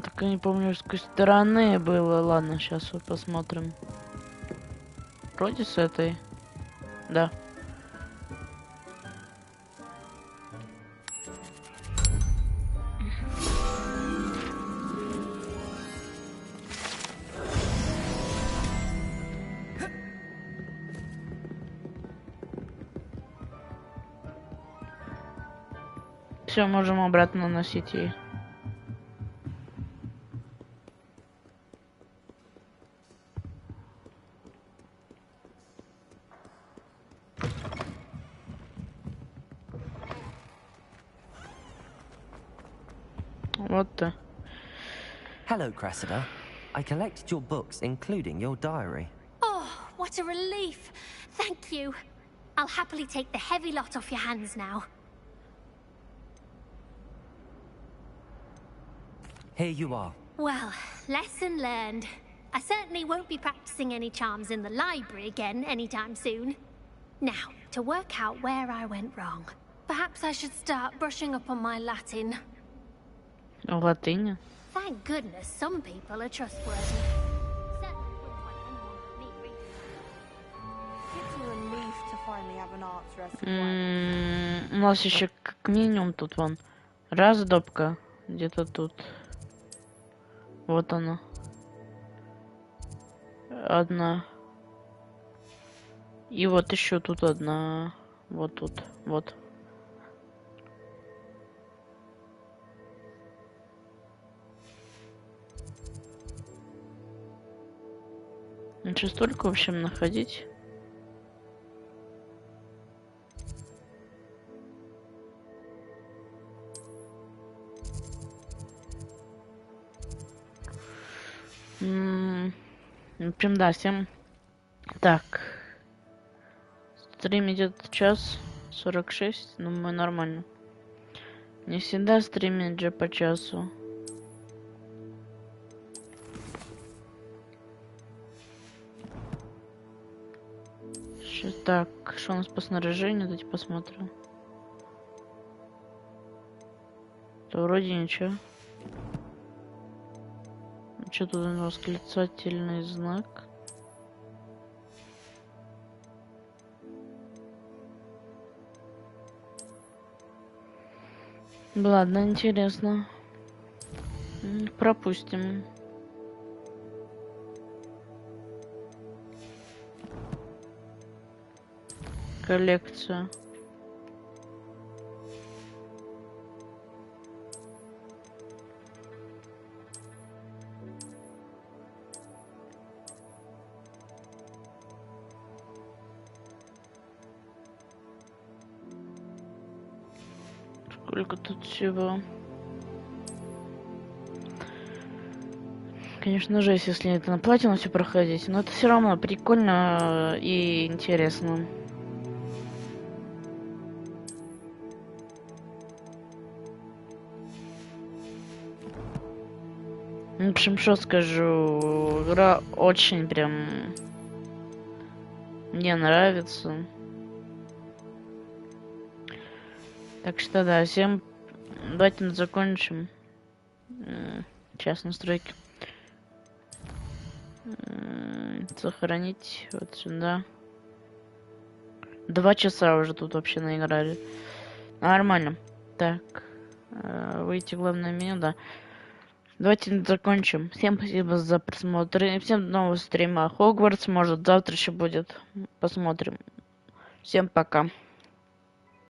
[SPEAKER 1] Так я не помню, с какой стороны было. Ладно, сейчас вот посмотрим. Вроде с этой. Да. Все, можем обратно носить ей.
[SPEAKER 3] Hello, Cressida. I collected your books, including your diary.
[SPEAKER 15] Oh, what a relief. Thank you. I'll happily take the heavy lot off your hands now.
[SPEAKER 3] Here you are.
[SPEAKER 15] Well, lesson learned. I certainly won't be practicing any charms in the library again anytime soon. Now, to work out where I went wrong. Perhaps I should start brushing up on my Latin.
[SPEAKER 1] Latin?
[SPEAKER 15] Thank goodness some people are trustworthy.
[SPEAKER 1] У нас еще как минимум тут вон раздобка где-то тут. Вот она. Одна. И вот еще тут одна. Вот тут. Вот. Лучше столько, в общем, находить. В общем, да, всем... Так. Стрим идет час 46, думаю, нормально. Не всегда стримят же по часу. Сейчас, так, что у нас по снаряжению, давайте посмотрим. То вроде ничего. Что тут у нас восклицательный знак? Ладно, интересно. Пропустим. Коллекция. Сколько тут всего? Конечно, жесть, если это на платину все проходить, но это все равно прикольно и интересно. В общем, что скажу, игра очень прям мне нравится. Так что да, всем давайте закончим. Сейчас настройки. Сохранить вот сюда. 2 часа уже тут вообще наиграли. Нормально. Так. Выйти в главное меню, да. Давайте закончим. Всем спасибо за просмотр. И всем нового стрима. Хогвартс, может, завтра еще будет. Посмотрим. Всем пока.